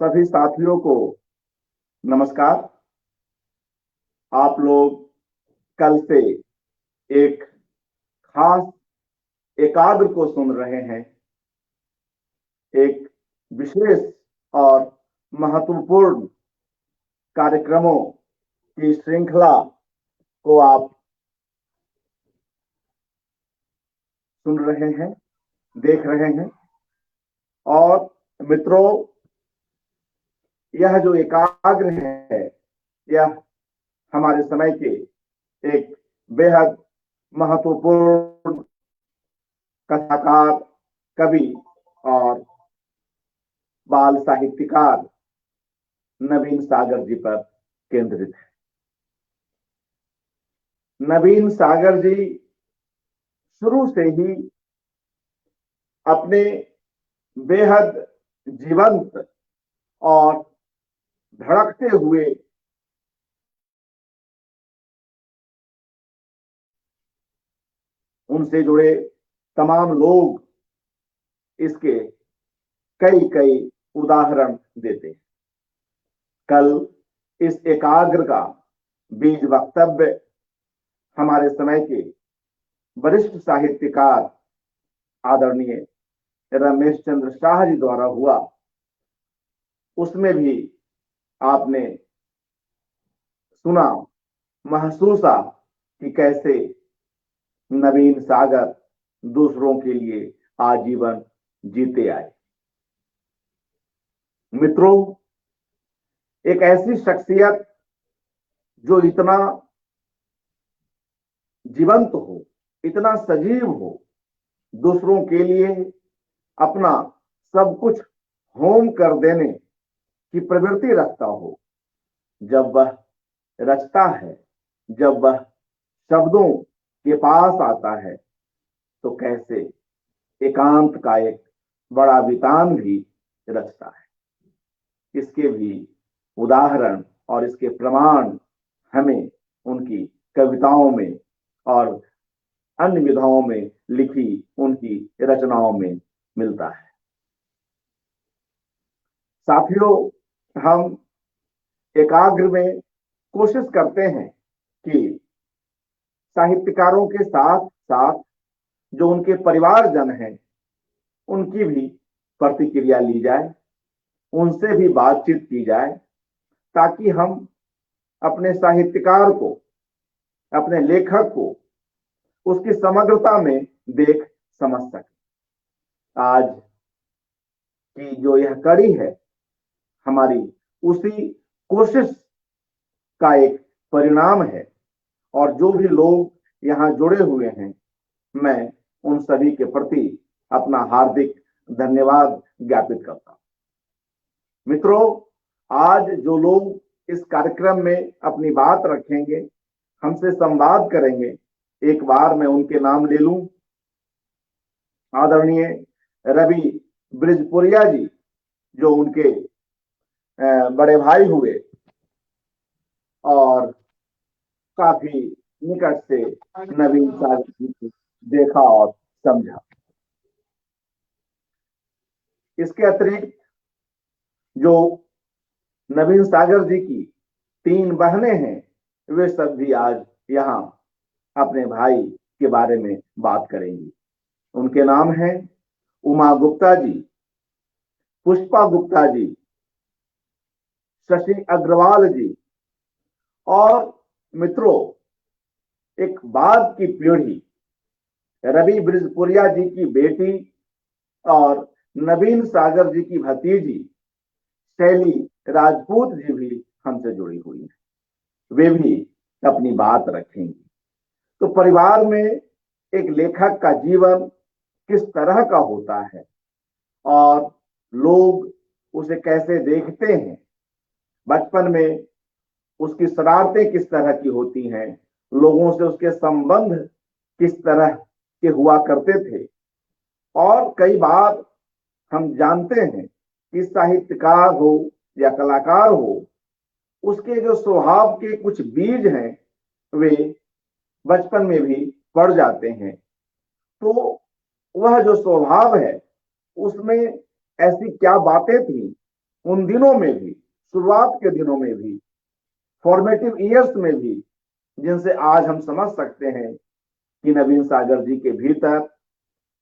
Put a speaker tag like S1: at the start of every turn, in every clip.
S1: सभी साथियों को नमस्कार। आप लोग कल से एक खास एकाग्र को सुन रहे हैं। एक विशेष और महत्वपूर्ण कार्यक्रमों की श्रृंखला को आप सुन रहे हैं, देख रहे हैं। और मित्रों, यह जो एकाग्र है, यह हमारे समय के एक बेहद महत्वपूर्ण कथाकार, कवि और बाल साहित्यकार नवीन सागर जी पर केंद्रित है। नवीन सागर जी शुरू से ही अपने बेहद जीवंत और धड़कते हुए उनसे जुड़े तमाम लोग इसके कई कई उदाहरण देते हैं। कल इस एकाग्र का बीज वक्तव्य हमारे समय के वरिष्ठ साहित्यकार आदरणीय रमेश चंद्र शाह जी द्वारा हुआ। उसमें भी आपने सुना, महसूसा कि कैसे नवीन सागर दूसरों के लिए आजीवन जीते आए। मित्रों, एक ऐसी शख्सियत जो इतना जीवंत हो, इतना सजीव हो, दूसरों के लिए अपना सब कुछ होम कर देने की प्रवृत्ति रखता हो, जब वह रचता है, जब वह शब्दों के पास आता है, तो कैसे एकांत का एक बड़ा वितान भी रचता है। इसके भी उदाहरण और इसके प्रमाण हमें उनकी कविताओं में और अन्य विधाओं में लिखी उनकी रचनाओं में मिलता है। साथियों, हम एकाग्र में कोशिश करते हैं कि साहित्यकारों के साथ साथ जो उनके परिवारजन हैं, उनकी भी प्रतिक्रिया ली जाए, उनसे भी बातचीत की जाए, ताकि हम अपने साहित्यकार को, अपने लेखक को उसकी समग्रता में देख समझ सके। आज की जो यह कड़ी है, हमारी उसी कोशिश का एक परिणाम है। और जो भी लोग यहाँ जुड़े हुए हैं, मैं उन सभी के प्रति अपना हार्दिक धन्यवाद ज्ञापित करता हूं। मित्रों, आज जो लोग इस कार्यक्रम में अपनी बात रखेंगे, हमसे संवाद करेंगे, एक बार मैं उनके नाम ले लूं। आदरणीय रवि ब्रिजपुरिया जी, जो उनके बड़े भाई हुए और काफी निकट से नवीन सागर जी को देखा और समझा। इसके अतिरिक्त जो नवीन सागर जी की 3 बहनें हैं, वे सब भी आज यहाँ अपने भाई के बारे में बात करेंगी। उनके नाम हैं उमा गुप्ता जी, पुष्पा गुप्ता जी, शशि अग्रवाल जी। और मित्रों, एक बाद की पीढ़ी रवि ब्रिजपुरिया जी की बेटी और नवीन सागर जी की भतीजी शैली राजपूत जी भी हमसे जुड़ी हुई है। वे भी अपनी बात रखेंगी। तो परिवार में एक लेखक का जीवन किस तरह का होता है और लोग उसे कैसे देखते हैं, बचपन में उसकी शरारतें किस तरह की होती हैं, लोगों से उसके संबंध किस तरह के हुआ करते थे। और कई बार हम जानते हैं कि साहित्यकार हो या कलाकार हो, उसके जो स्वभाव के कुछ बीज हैं, वे बचपन में भी पड़ जाते हैं। तो वह जो स्वभाव है, उसमें ऐसी क्या बातें थी, उन दिनों में भी, शुरुआत के दिनों में भी, फॉर्मेटिव ईयर्स में भी, जिनसे आज हम समझ सकते हैं कि नवीन सागर जी के भीतर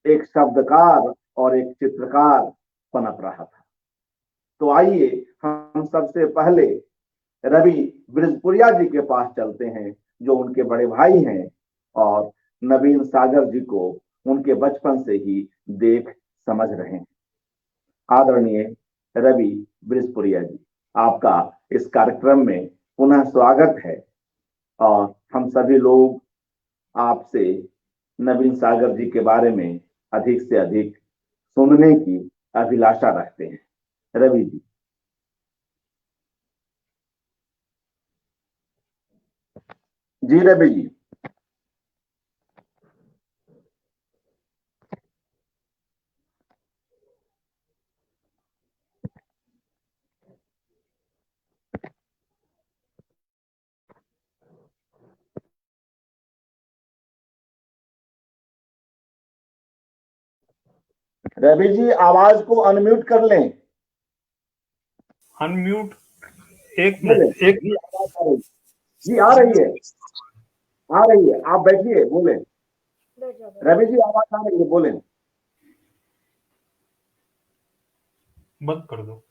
S1: एक शब्दकार और एक चित्रकार पनप रहा था। तो आइए हम सबसे पहले रवि बृजपुरिया जी के पास चलते हैं, जो उनके बड़े भाई हैं और नवीन सागर जी को उनके बचपन से ही देख समझ रहे हैं। आदरणीय रवि बृजपुरिया जी, आपका इस कार्यक्रम में पुनः स्वागत है और हम सभी लोग आपसे नवीन सागर जी के बारे में अधिक से अधिक सुनने की अभिलाषा रखते हैं। रवि जी। जी रवि जी। रवि जी, आवाज को अनम्यूट कर लें।
S2: अनम्यूट, एक
S1: बोले
S2: मिनट, एक
S1: जी, आवाज आ रही। जी आ रही है, आ रही है, आप बैठिए, बोले। रवि जी आवाज आ रही है, बोले।
S2: बंद कर दो।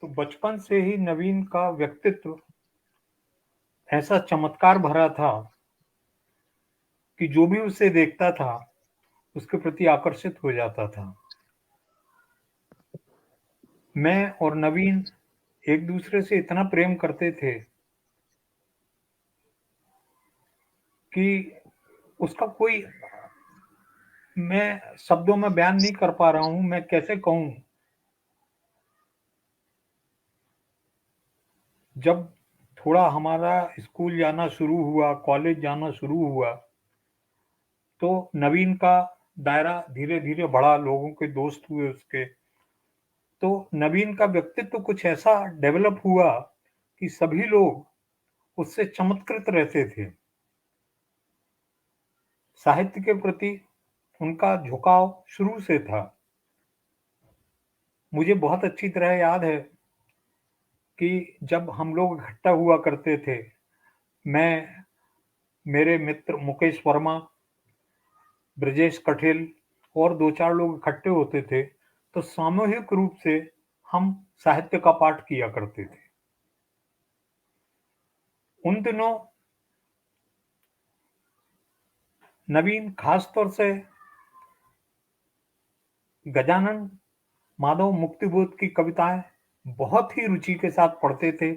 S2: तो बचपन से ही नवीन का व्यक्तित्व ऐसा चमत्कार भरा था कि जो भी उसे देखता था उसके प्रति आकर्षित हो जाता था। मैं और नवीन एक दूसरे से इतना प्रेम करते थे कि उसका कोई, मैं शब्दों में बयान नहीं कर पा रहा हूं, मैं कैसे कहूं। जब थोड़ा हमारा स्कूल जाना शुरू हुआ, कॉलेज जाना शुरू हुआ, तो नवीन का दायरा धीरे धीरे बढ़ा, लोगों के दोस्त हुए उसके। तो नवीन का व्यक्तित्व कुछ ऐसा डेवलप हुआ कि सभी लोग उससे चमत्कृत रहते थे। साहित्य के प्रति उनका झुकाव शुरू से था। मुझे बहुत अच्छी तरह याद है कि जब हम लोग इकट्ठा हुआ करते थे, मैं, मेरे मित्र मुकेश वर्मा, ब्रजेश कठिल और दो चार लोग इकट्ठे होते थे, तो सामूहिक रूप से हम साहित्य का पाठ किया करते थे। उन दिनों नवीन खास तौर से गजानन माधव मुक्तिबोध की कविताएं बहुत ही रुचि के साथ पढ़ते थे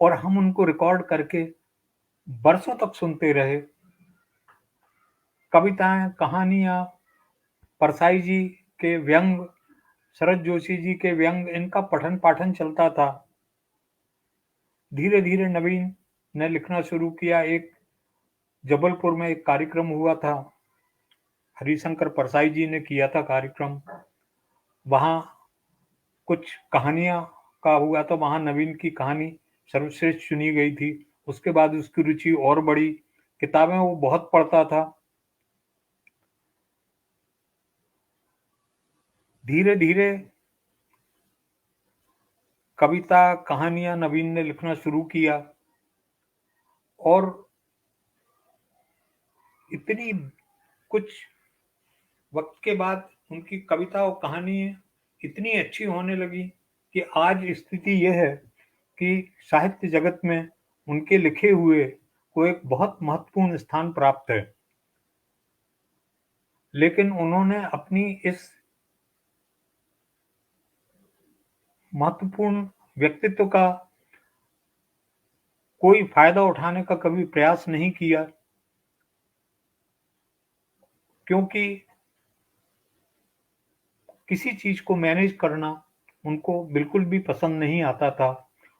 S2: और हम उनको रिकॉर्ड करके बरसों तक सुनते रहे। कविताएं, कहानियां, परसाई जी के व्यंग, शरद जोशी जी के व्यंग, इनका पठन पाठन चलता था। धीरे धीरे नवीन ने लिखना शुरू किया। एक जबलपुर में एक कार्यक्रम हुआ था, हरिशंकर परसाई जी ने किया था कार्यक्रम। वहां कुछ कहानियां का हुआ, तो वहां नवीन की कहानी सर्वश्रेष्ठ चुनी गई थी। उसके बाद उसकी रुचि और बढ़ी, किताबें वो बहुत पढ़ता था। धीरे धीरे कविता, कहानियां नवीन ने लिखना शुरू किया और इतनी कुछ वक्त के बाद उनकी कविता और कहानी इतनी अच्छी होने लगी कि आज स्थिति यह है कि साहित्य जगत में उनके लिखे हुए को एक बहुत महत्वपूर्ण स्थान प्राप्त है। लेकिन उन्होंने अपनी इस महत्वपूर्ण व्यक्तित्व का कोई फायदा उठाने का कभी प्रयास नहीं किया, क्योंकि किसी चीज को मैनेज करना उनको बिल्कुल भी पसंद नहीं आता था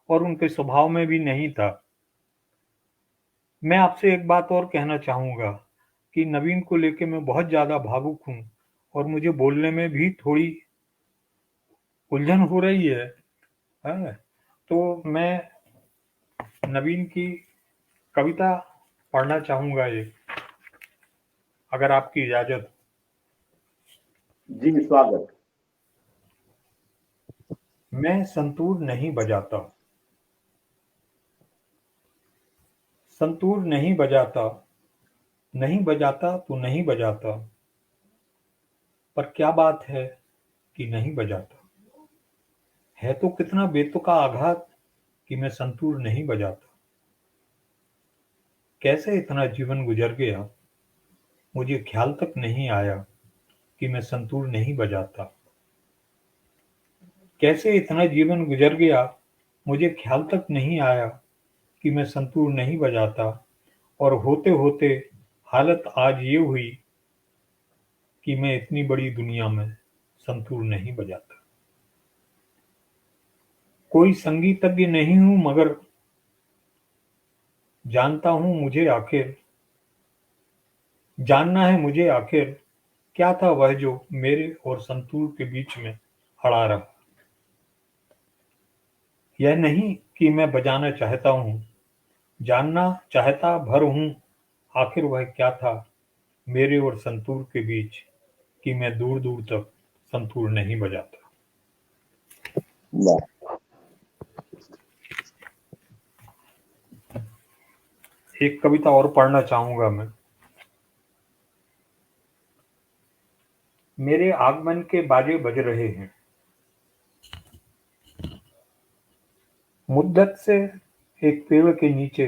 S2: और उनके स्वभाव में भी नहीं था। मैं आपसे एक बात और कहना चाहूंगा कि नवीन को लेके मैं बहुत ज्यादा भावुक हूं और मुझे बोलने में भी थोड़ी उलझन हो रही है। तो मैं नवीन की कविता पढ़ना चाहूंगा, ये, अगर आपकी इजाजत।
S1: जी स्वागत।
S2: मैं संतूर नहीं बजाता, संतूर नहीं बजाता, नहीं बजाता तो नहीं बजाता, पर क्या बात है कि नहीं बजाता। है तो कितना बेतुका आघात कि मैं संतूर नहीं बजाता। कैसे इतना जीवन गुजर गया, मुझे ख्याल तक नहीं आया कि मैं संतूर नहीं बजाता। कैसे इतना जीवन गुजर गया, मुझे ख्याल तक नहीं आया कि मैं संतूर नहीं बजाता। और होते होते हालत आज ये हुई कि मैं इतनी बड़ी दुनिया में संतूर नहीं बजाता। कोई संगीतज्ञ नहीं हूं, मगर जानना है मुझे आखिर क्या था वह जो मेरे और संतूर के बीच में अड़ा रहा। यह नहीं कि मैं बजाना चाहता हूं, जानना चाहता भर हूं आखिर वह क्या था मेरे और संतूर के बीच कि मैं दूर दूर तक संतूर नहीं बजाता। एक कविता और पढ़ना चाहूंगा मैं। मेरे आगमन के बाजे बज रहे हैं, मुद्दत से एक पेड़ के नीचे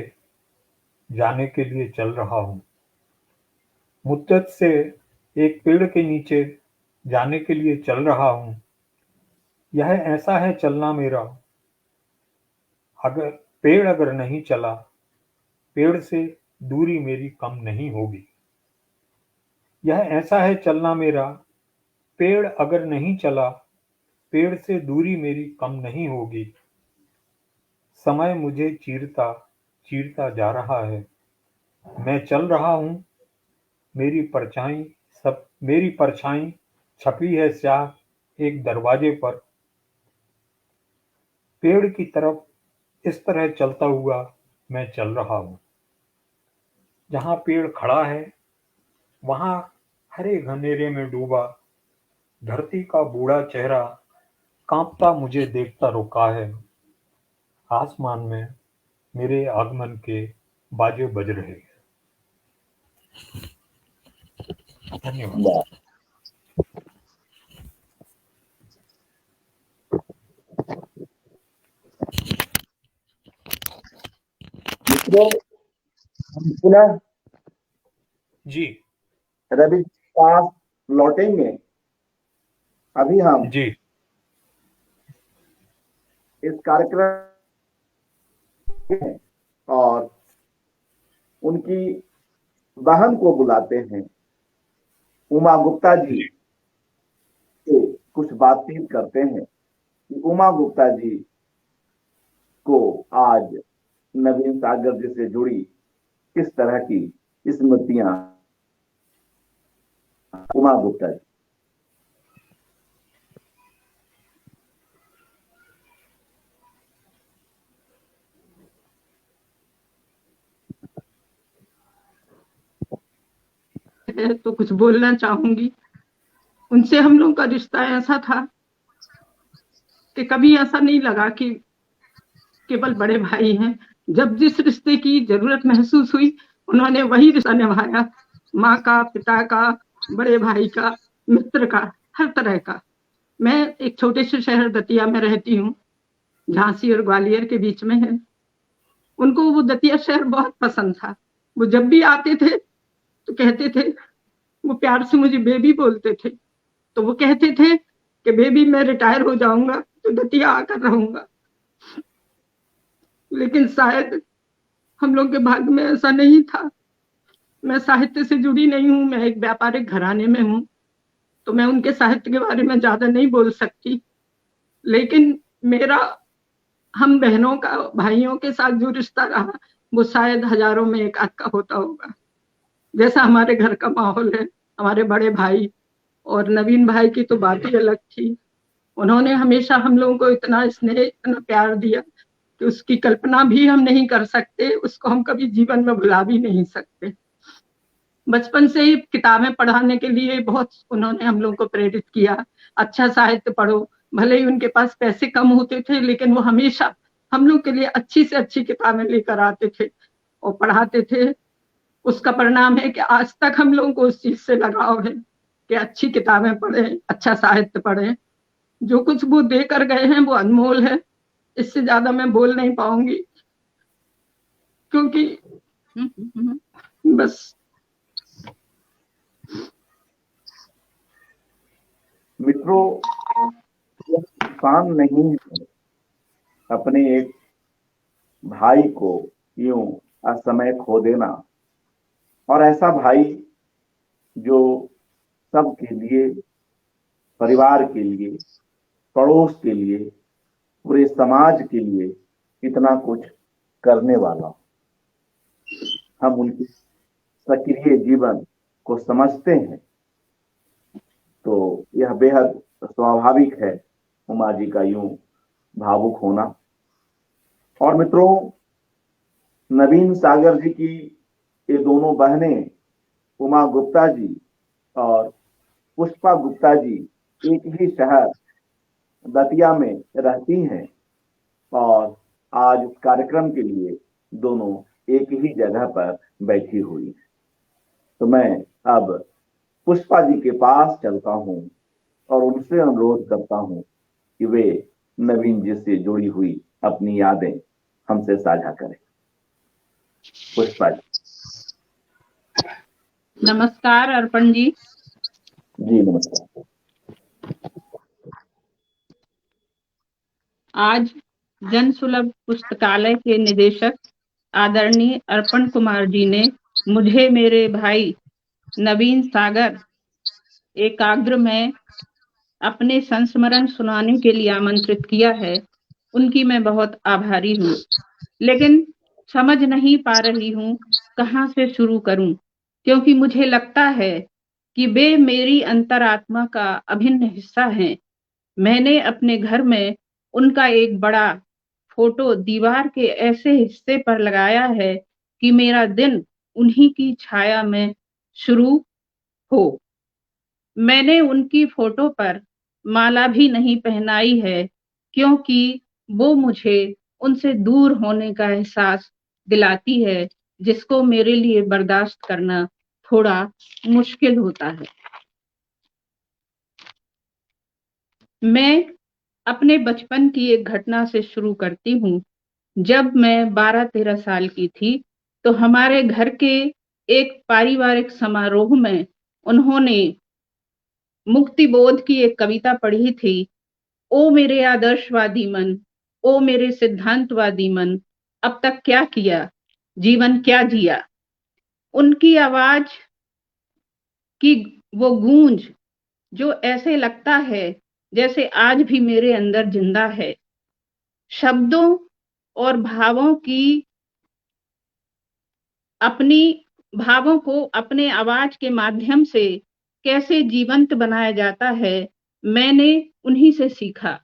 S2: जाने के लिए चल रहा हूं। मुद्दत से एक पेड़ के नीचे जाने के लिए चल रहा हूं। यह ऐसा है चलना मेरा, अगर पेड़ अगर नहीं चला, पेड़ से दूरी मेरी कम नहीं होगी। यह ऐसा है चलना मेरा, पेड़ अगर नहीं चला, पेड़ से दूरी मेरी कम नहीं होगी। समय मुझे चीरता चीरता जा रहा है, मैं चल रहा हूं, मेरी परछाई छपी है स्याह एक दरवाजे पर। पेड़ की तरफ इस तरह चलता हुआ मैं चल रहा हूं। जहां पेड़ खड़ा है वहां हरे घनेरे में डूबा धरती का बूढ़ा चेहरा कांपता मुझे देखता रुका है। आसमान में मेरे आगमन के बाजे बज रहे हैं। धन्यवाद।
S1: मित्रों, हम पुनः
S2: जी
S1: रवि के पास लौटेंगे। अभी हम
S2: जी
S1: इस कार्यक्रम और उनकी बहन को बुलाते हैं, उमा गुप्ता जी से कुछ बातचीत करते हैं कि उमा गुप्ता जी को आज नवीन सागर जी से जुड़ी किस तरह की स्मृतियां। उमा गुप्ता जी।
S3: तो कुछ बोलना चाहूंगी। उनसे हम लोग का रिश्ता ऐसा था कि कभी ऐसा नहीं लगा कि केवल बड़े भाई हैं। जब जिस रिश्ते की जरूरत महसूस हुई उन्होंने वही रिश्ता निभाया, माँ का, पिता का, बड़े भाई का, मित्र का, हर तरह का। मैं एक छोटे से शहर दतिया में रहती हूँ, झांसी और ग्वालियर के बीच में है। उनको वो दतिया शहर बहुत पसंद था। वो जब भी आते थे तो कहते थे, वो प्यार से मुझे बेबी बोलते थे, तो वो कहते थे कि बेबी मैं रिटायर हो जाऊंगा तो दतिया आकर रहूंगा। लेकिन शायद हम लोग के भाग्य में ऐसा नहीं था। मैं साहित्य से जुड़ी नहीं हूँ, मैं एक व्यापारिक घराने में हूँ, तो मैं उनके साहित्य के बारे में ज्यादा नहीं बोल सकती। लेकिन मेरा हम बहनों का, भाइयों के साथ जो रिश्ता रहा वो शायद हजारों में एक आध का होता होगा। जैसा हमारे घर का माहौल है, हमारे बड़े भाई और नवीन भाई की तो बात ही अलग थी। उन्होंने हमेशा हम लोगों को इतना स्नेह, इतना प्यार दिया कि उसकी कल्पना भी हम नहीं कर सकते, उसको हम कभी जीवन में भुला भी नहीं सकते। बचपन से ही किताबें पढ़ाने के लिए बहुत उन्होंने हम लोग को प्रेरित किया। अच्छा साहित्य पढ़ो, भले ही उनके पास पैसे कम होते थे, लेकिन वो हमेशा हम लोग के लिए अच्छी से अच्छी किताबें लेकर आते थे और पढ़ाते थे। उसका परिणाम है कि आज तक हम लोगों को उस चीज से लगाव है कि अच्छी किताबें पढ़ें, अच्छा साहित्य पढ़ें। जो कुछ वो देकर गए हैं वो अनमोल है। इससे ज्यादा मैं बोल नहीं पाऊंगी, क्योंकि बस।
S1: मित्रों, यह आसान नहीं है अपने एक भाई को यूं असमय खो देना, और ऐसा भाई जो सबके लिए, परिवार के लिए, पड़ोस के लिए, पूरे समाज के लिए इतना कुछ करने वाला। हम उनके सक्रिय जीवन को समझते हैं तो यह बेहद स्वाभाविक है उमा जी का यूं भावुक होना। और मित्रों, नवीन सागर जी की ये दोनों बहनें उमा गुप्ता जी और पुष्पा गुप्ता जी एक ही शहर दतिया में रहती हैं और आज इस कार्यक्रम के लिए दोनों एक ही जगह पर बैठी हुई हैं। तो मैं अब पुष्पा जी के पास चलता हूं और उनसे अनुरोध करता हूं कि वे नवीन जी से जुड़ी हुई अपनी यादें हमसे साझा करें। पुष्पा जी।
S3: नमस्कार अर्पण जी।
S1: जी नमस्कार।
S3: आज जन सुलभ पुस्तकालय के निदेशक आदरणीय अर्पण कुमार जी ने मुझे मेरे भाई नवीन सागर एकाग्र में अपने संस्मरण सुनाने के लिए आमंत्रित किया है। उनकी मैं बहुत आभारी हूँ, लेकिन समझ नहीं पा रही हूँ कहाँ से शुरू करूँ, क्योंकि मुझे लगता है कि वे मेरी अंतरात्मा का अभिन्न हिस्सा हैं। मैंने अपने घर में उनका एक बड़ा फोटो दीवार के ऐसे हिस्से पर लगाया है कि मेरा दिन उन्हीं की छाया में शुरू हो। मैंने उनकी फोटो पर माला भी नहीं पहनाई है, क्योंकि वो मुझे उनसे दूर होने का एहसास दिलाती है, जिसको मेरे लिए बर्दाश्त करना थोड़ा मुश्किल होता है। मैं अपने बचपन की एक घटना से शुरू करती हूँ। जब मैं 12-13 साल की थी, तो हमारे घर के एक पारिवारिक समारोह में उन्होंने मुक्ति बोध की एक कविता पढ़ी थी। ओ मेरे आदर्शवादी मन, ओ मेरे सिद्धांतवादी मन, अब तक क्या किया, जीवन क्या जिया। उनकी आवाज की वो गूंज जो ऐसे लगता है जैसे आज भी मेरे अंदर जिंदा है। शब्दों और भावों को अपने आवाज के माध्यम से कैसे जीवंत बनाया जाता है, मैंने उन्हीं से सीखा।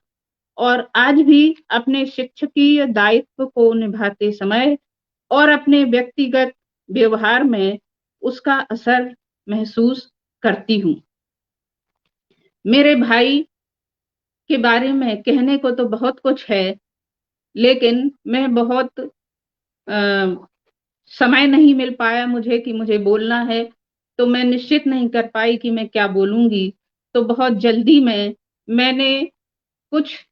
S3: और आज भी अपने शिक्षकीय दायित्व को निभाते समय और अपने व्यक्तिगत व्यवहार में उसका असर महसूस करती हूँ। मेरे भाई के बारे में कहने को तो बहुत कुछ है, लेकिन मैं बहुत समय नहीं मिल पाया मुझे कि मुझे बोलना है, तो मैं निश्चित नहीं कर पाई कि मैं क्या बोलूंगी। तो बहुत जल्दी में मैंने कुछ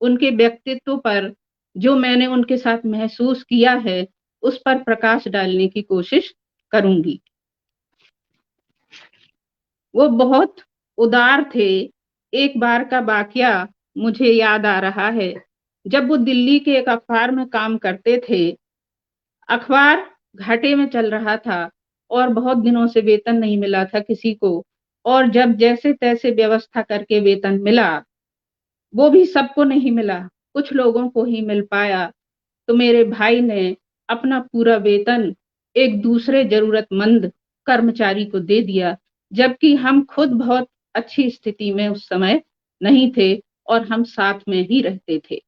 S3: उनके व्यक्तित्व पर, जो मैंने उनके साथ महसूस किया है, उस पर प्रकाश डालने की कोशिश करूंगी। वो बहुत उदार थे। एक बार का वाकया मुझे याद आ रहा है। जब वो दिल्ली के एक अखबार में काम करते थे, अखबार घाटे में चल रहा था और बहुत दिनों से वेतन नहीं मिला था किसी को, और जब जैसे तैसे व्यवस्था करके वेतन मिला, वो भी सबको नहीं मिला, कुछ लोगों को ही मिल पाया। तो मेरे भाई ने अपना पूरा वेतन एक दूसरे जरूरतमंद कर्मचारी को दे दिया, जबकि हम खुद बहुत अच्छी स्थिति में उस समय नहीं थे और हम साथ में ही रहते थे।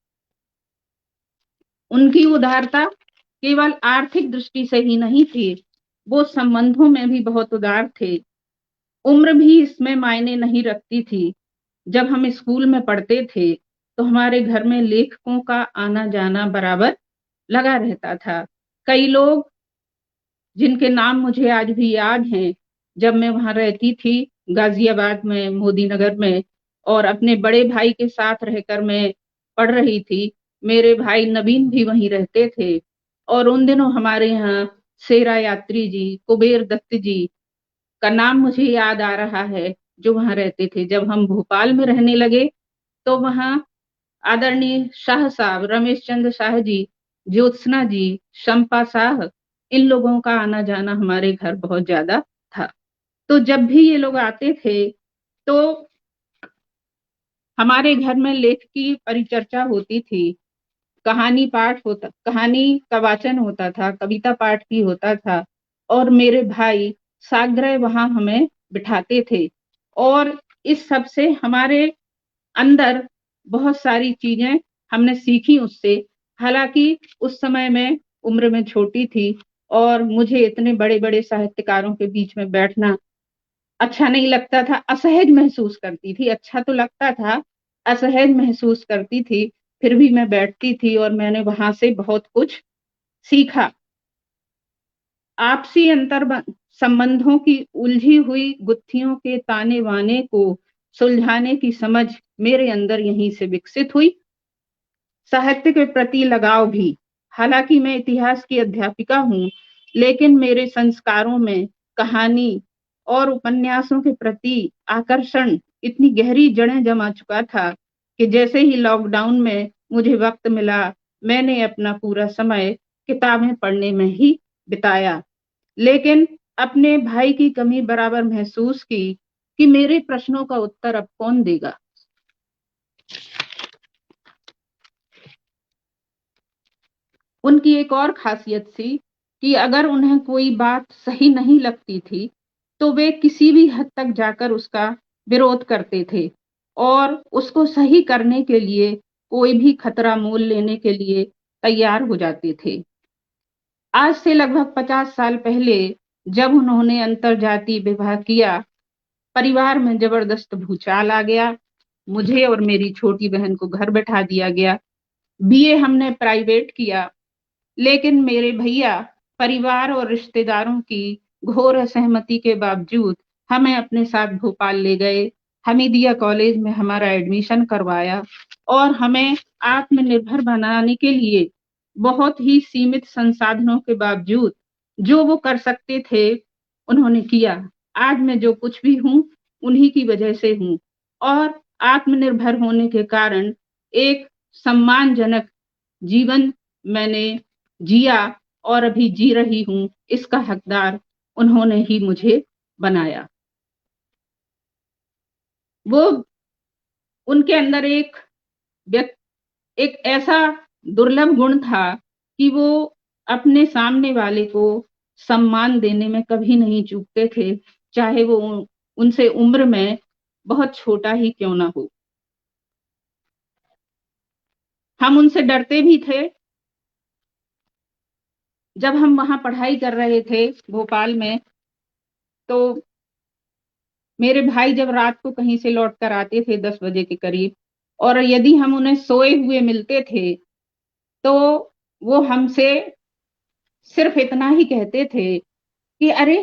S3: उनकी उदारता केवल आर्थिक दृष्टि से ही नहीं थी, वो संबंधों में भी बहुत उदार थे। उम्र भी इसमें मायने नहीं रखती थी। जब हम स्कूल में पढ़ते थे तो हमारे घर में लेखकों का आना जाना बराबर लगा रहता था। कई लोग जिनके नाम मुझे आज भी याद हैं, जब मैं वहां रहती थी गाजियाबाद में, मोदी नगर में, और अपने बड़े भाई के साथ रहकर मैं पढ़ रही थी। मेरे भाई नवीन भी वहीं रहते थे और उन दिनों हमारे यहाँ शेरा यात्री जी, कुबेर दत्त जी का नाम मुझे याद आ रहा है, जो वहां रहते थे। जब हम भोपाल में रहने लगे तो वहां आदरणीय शाह साहब, रमेश चंद्र शाह जी, ज्योत्सना जी, शंपा शाह, इन लोगों का आना जाना हमारे घर बहुत ज्यादा था। तो जब भी ये लोग आते थे तो हमारे घर में लेख की परिचर्चा होती थी, कहानी का वाचन होता था, कविता पाठ भी होता था, और मेरे भाई साग्रह वहां हमें बिठाते थे। और इस सब से हमारे अंदर बहुत सारी चीजें हमने सीखी उससे। हालांकि उस समय मैं उम्र में छोटी थी और मुझे इतने बड़े बड़े साहित्यकारों के बीच में बैठना अच्छा नहीं लगता था, असहज महसूस करती थी। अच्छा तो लगता था, असहज महसूस करती थी, फिर भी मैं बैठती थी और मैंने वहां से बहुत कुछ सीखा। आपसी संबंधों की उलझी हुई गुत्थियों के ताने बाने को सुलझाने की समझ मेरे अंदर यहीं से विकसित हुई। साहित्य के प्रति लगाव भी। हालांकि मैं इतिहास की अध्यापिका हूँ, लेकिन मेरे संस्कारों में कहानी और उपन्यासों के प्रति आकर्षण इतनी गहरी जड़ें जमा चुका था कि जैसे ही लॉकडाउन में मुझे वक्त मिला, मैंने अपना पूरा समय किताबें पढ़ने में ही बिताया। लेकिन अपने भाई की कमी बराबर महसूस की कि मेरे प्रश्नों का उत्तर अब कौन देगा। उनकी एक और खासियत थी कि अगर उन्हें कोई बात सही नहीं लगती थी तो वे किसी भी हद तक जाकर उसका विरोध करते थे और उसको सही करने के लिए कोई भी खतरा मोल लेने के लिए तैयार हो जाते थे। आज से लगभग 50 साल पहले जब उन्होंने अंतरजातीय विवाह किया, परिवार में जबरदस्त भूचाल आ गया। मुझे और मेरी छोटी बहन को घर बैठा दिया गया। बीए हमने प्राइवेट किया, लेकिन मेरे भैया परिवार और रिश्तेदारों की घोर असहमति के बावजूद हमें अपने साथ भोपाल ले गए। हमीदिया कॉलेज में हमारा एडमिशन करवाया और हमें आत्मनिर्भर बनाने के लिए बहुत ही सीमित संसाधनों के बावजूद जो वो कर सकते थे उन्होंने किया। आज मैं जो कुछ भी हूँ उन्हीं की वजह से हूँ और आत्मनिर्भर होने के कारण एक सम्मानजनक जीवन मैंने जिया और अभी जी रही हूँ। इसका हकदार उन्होंने ही मुझे बनाया। वो उनके अंदर एक ऐसा दुर्लभ गुण था कि वो अपने सामने वाले को सम्मान देने में कभी नहीं चूकते थे, चाहे वो उनसे उम्र में बहुत छोटा ही क्यों ना हो। हम उनसे डरते भी थे। जब हम वहां पढ़ाई कर रहे थे भोपाल में, तो मेरे भाई जब रात को कहीं से लौट कर आते थे 10 बजे के करीब, और यदि हम उन्हें सोए हुए मिलते थे तो वो हमसे सिर्फ इतना ही कहते थे कि अरे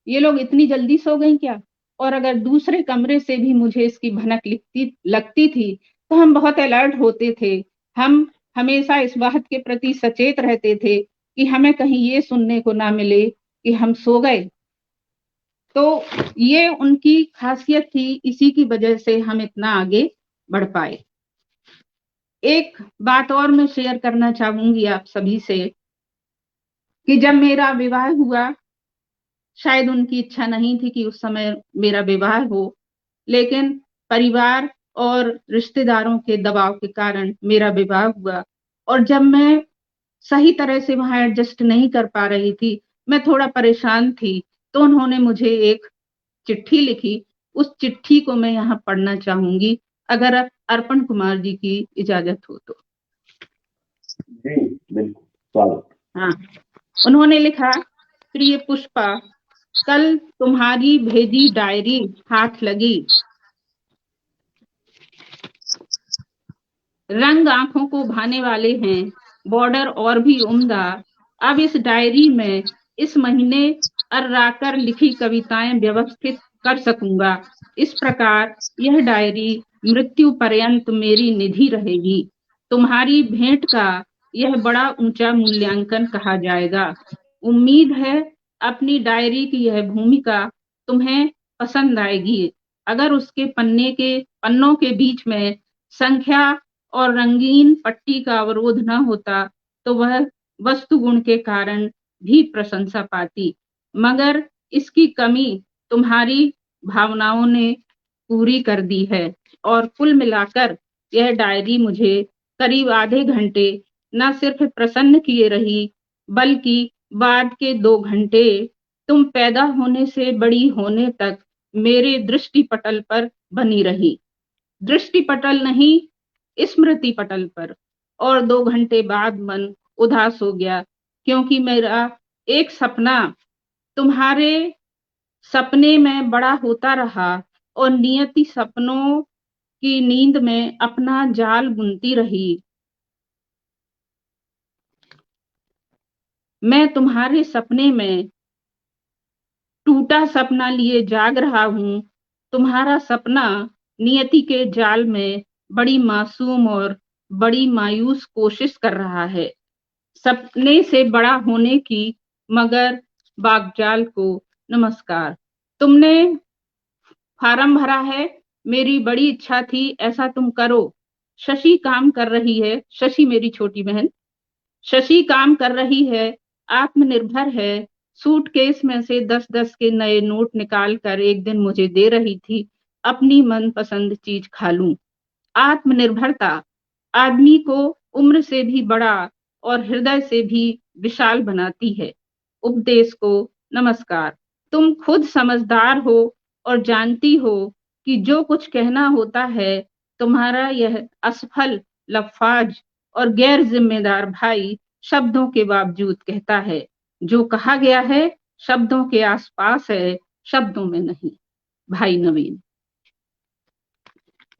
S3: ये लोग इतनी जल्दी सो गई क्या। और अगर दूसरे कमरे से भी मुझे इसकी भनक लगती थी तो हम बहुत अलर्ट होते थे। हम हमेशा इस बात के प्रति सचेत रहते थे कि हमें कहीं ये सुनने को ना मिले कि हम सो गए। तो ये उनकी खासियत थी, इसी की वजह से हम इतना आगे बढ़ पाए। एक बात और मैं शेयर करना चाहूंगी आप सभी से कि जब मेरा विवाह हुआ, शायद उनकी इच्छा नहीं थी कि उस समय मेरा विवाह हो, लेकिन परिवार और रिश्तेदारों के दबाव के कारण मेरा विवाह हुआ। और जब मैं सही तरह से वहां एडजस्ट नहीं कर पा रही थी, मैं थोड़ा परेशान थी, तो उन्होंने मुझे एक चिट्ठी लिखी। उस चिट्ठी को मैं यहाँ पढ़ना चाहूंगी, अगर अर्पण कुमार जी की इजाजत हो तो।
S1: जी बिल्कुल, स्वागत।
S3: हाँ, उन्होंने लिखा, प्रिय पुष्पा, कल तुम्हारी भेजी डायरी हाथ लगी। रंग आंखों को भाने वाले हैं, बॉर्डर और भी उम्दा। अब इस डायरी में इस महीने अर्राकर लिखी कविताएं व्यवस्थित कर सकूंगा। इस प्रकार यह डायरी मृत्यु पर्यंत मेरी निधि रहेगी। तुम्हारी भेंट का यह बड़ा ऊंचा मूल्यांकन कहा जाएगा। उम्मीद है अपनी डायरी की यह भूमिका तुम्हें पसंद आएगी। अगर उसके पन्नों के बीच में संख्या और रंगीन पट्टी का अवरोध न होता तो वह वस्तु गुण के कारण भी प्रशंसा पाती, मगर इसकी कमी तुम्हारी भावनाओं ने पूरी कर दी है। और कुल मिलाकर यह डायरी मुझे करीब आधे घंटे न सिर्फ प्रसन्न किए रही, बल्कि बाद के 2 घंटे तुम पैदा होने से बड़ी होने तक मेरे दृष्टि पटल पर बनी रही। दृष्टि पटल नहीं, स्मृति पटल पर। और 2 घंटे बाद मन उदास हो गया, क्योंकि मेरा एक सपना तुम्हारे सपने में बड़ा होता रहा और नियति सपनों की नींद में अपना जाल बुनती रही। मैं तुम्हारे सपने में टूटा सपना लिए जाग रहा हूं। तुम्हारा सपना नियति के जाल में बड़ी मासूम और बड़ी मायूस कोशिश कर रहा है सपने से बड़ा होने की। मगर बागजाल को नमस्कार। तुमने फार्म भरा है, मेरी बड़ी इच्छा थी ऐसा तुम करो। शशि काम कर रही है, शशि मेरी छोटी बहन, शशि काम कर रही है, आत्मनिर्भर है। सूटकेस में से 10-10 के नए नोट निकाल कर एक दिन मुझे दे रही थी, अपनी मनपसंद चीज खा लूं। आत्मनिर्भरता आदमी को उम्र से भी बड़ा और हृदय से भी विशाल बनाती है। उपदेश को नमस्कार। तुम खुद समझदार हो और जानती हो कि जो कुछ कहना होता है तुम्हारा यह असफल, लफाज और गैर जिम्मेदार भाई शब्दों के बावजूद कहता है। जो कहा गया है शब्दों के आसपास है, शब्दों में नहीं। भाई नवीन।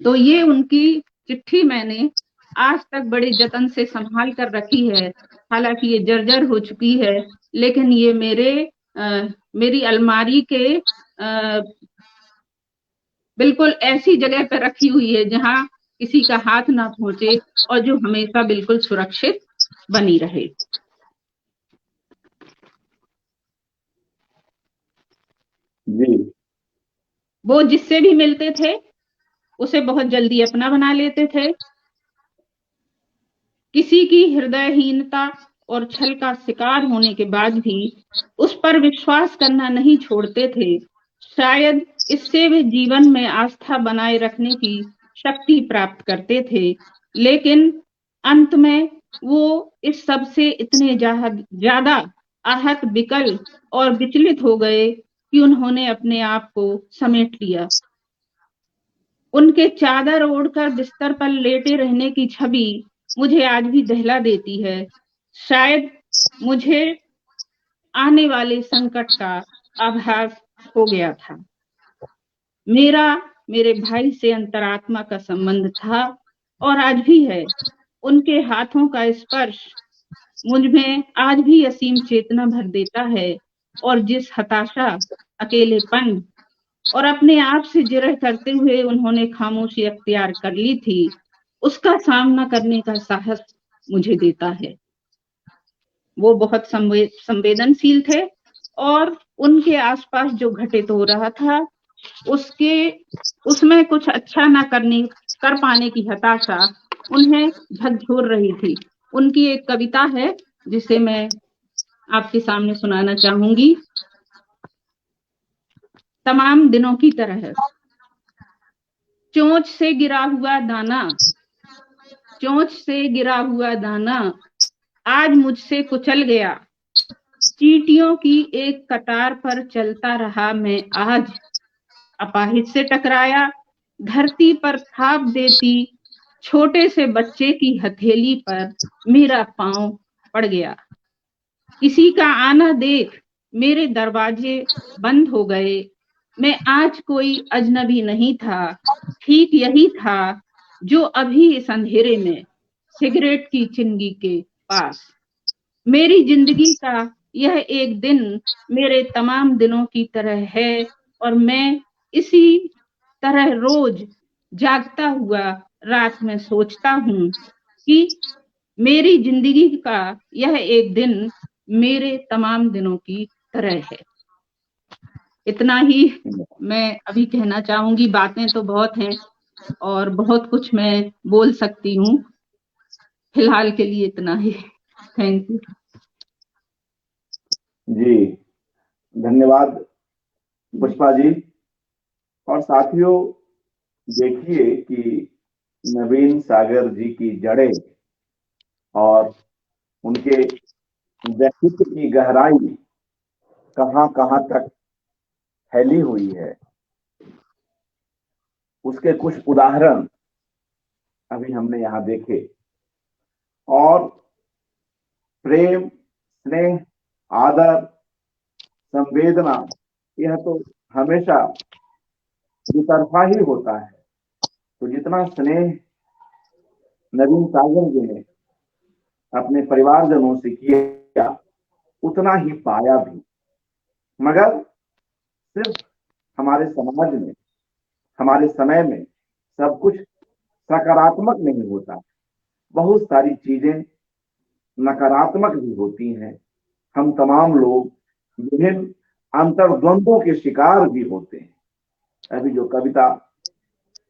S3: तो ये उनकी चिट्ठी मैंने आज तक बड़े जतन से संभाल कर रखी है। हालांकि ये जर्जर हो चुकी है, लेकिन ये मेरी अलमारी के बिल्कुल ऐसी जगह पर रखी हुई है जहां किसी का हाथ ना पहुंचे और जो हमेशा बिल्कुल सुरक्षित बनी रहे।
S1: जी।
S3: वो जिससे भी मिलते थे उसे बहुत जल्दी अपना बना लेते थे। किसी की हृदयहीनता और छल का शिकार होने के बाद भी उस पर विश्वास करना नहीं छोड़ते थे। शायद इससे वे जीवन में आस्था बनाए रखने की शक्ति प्राप्त करते थे, लेकिन अंत में वो इस सब से इतने ज्यादा आहत, विकल और विचलित हो गए कि उन्होंने अपने आप को समेट लिया। उनके चादर ओढ़कर बिस्तर पर लेटे रहने की छवि मुझे आज भी दहला देती है। शायद मुझे आने वाले संकट का आभास हो गया था। मेरे भाई से अंतरात्मा का संबंध था और आज भी है। उनके हाथों का स्पर्श मुझ में आज भी असीम चेतना भर देता है और जिस हताशा, अकेलेपन और अपने आप से जिरह करते हुए उन्होंने खामोशी अख्तियार कर ली थी, उसका सामना करने का साहस मुझे देता है। वो बहुत संवेदनशील थे और उनके आसपास जो घटित हो रहा था उसमें कुछ अच्छा ना कर पाने की हताशा उन्हें झकझोर रही थी। उनकी एक कविता है जिसे मैं आपके सामने सुनाना चाहूंगी। तमाम दिनों की तरह चोंच से गिरा हुआ दाना, चोंच से गिरा हुआ दाना आज मुझसे कुचल गया। चींटियों की एक कतार पर चलता रहा मैं आज, अपाहिज से टकराया, धरती पर थाप देती छोटे से बच्चे की हथेली पर मेरा पांव पड़ गया। किसी का आना देख मेरे दरवाजे बंद हो गए। मैं आज कोई अजनबी नहीं था, ठीक यही था जो अभी इस अंधेरे में सिगरेट की चिमनी के पास। मेरी जिंदगी का यह एक दिन मेरे तमाम दिनों की तरह है और मैं इसी तरह रोज जागता हुआ रात में सोचता हूँ कि मेरी जिंदगी का यह एक दिन मेरे तमाम दिनों की तरह है। इतना ही मैं अभी कहना चाहूंगी। बातें तो बहुत हैं और बहुत कुछ मैं बोल सकती हूँ। फिलहाल के लिए इतना ही। थैंक यू
S1: जी, धन्यवाद पुष्पा जी। और साथियों, देखिए कि नवीन सागर जी की जड़ें और उनके व्यक्तित्व की गहराई कहां कहां तक फैली हुई है, उसके कुछ उदाहरण अभी हमने यहाँ देखे। और प्रेम, स्नेह, आदर, संवेदना, यह तो हमेशा दुतरफा ही होता है। तो जितना स्नेह नवीन सागर जी ने अपने परिवारजनों से किया, उतना ही पाया भी। मगर सिर्फ हमारे समाज में, हमारे समय में सब कुछ सकारात्मक नहीं होता, बहुत सारी चीजें नकारात्मक भी होती हैं। हम तमाम लोग विभिन्न अंतर्द्वंदों के शिकार भी होते हैं। अभी जो कविता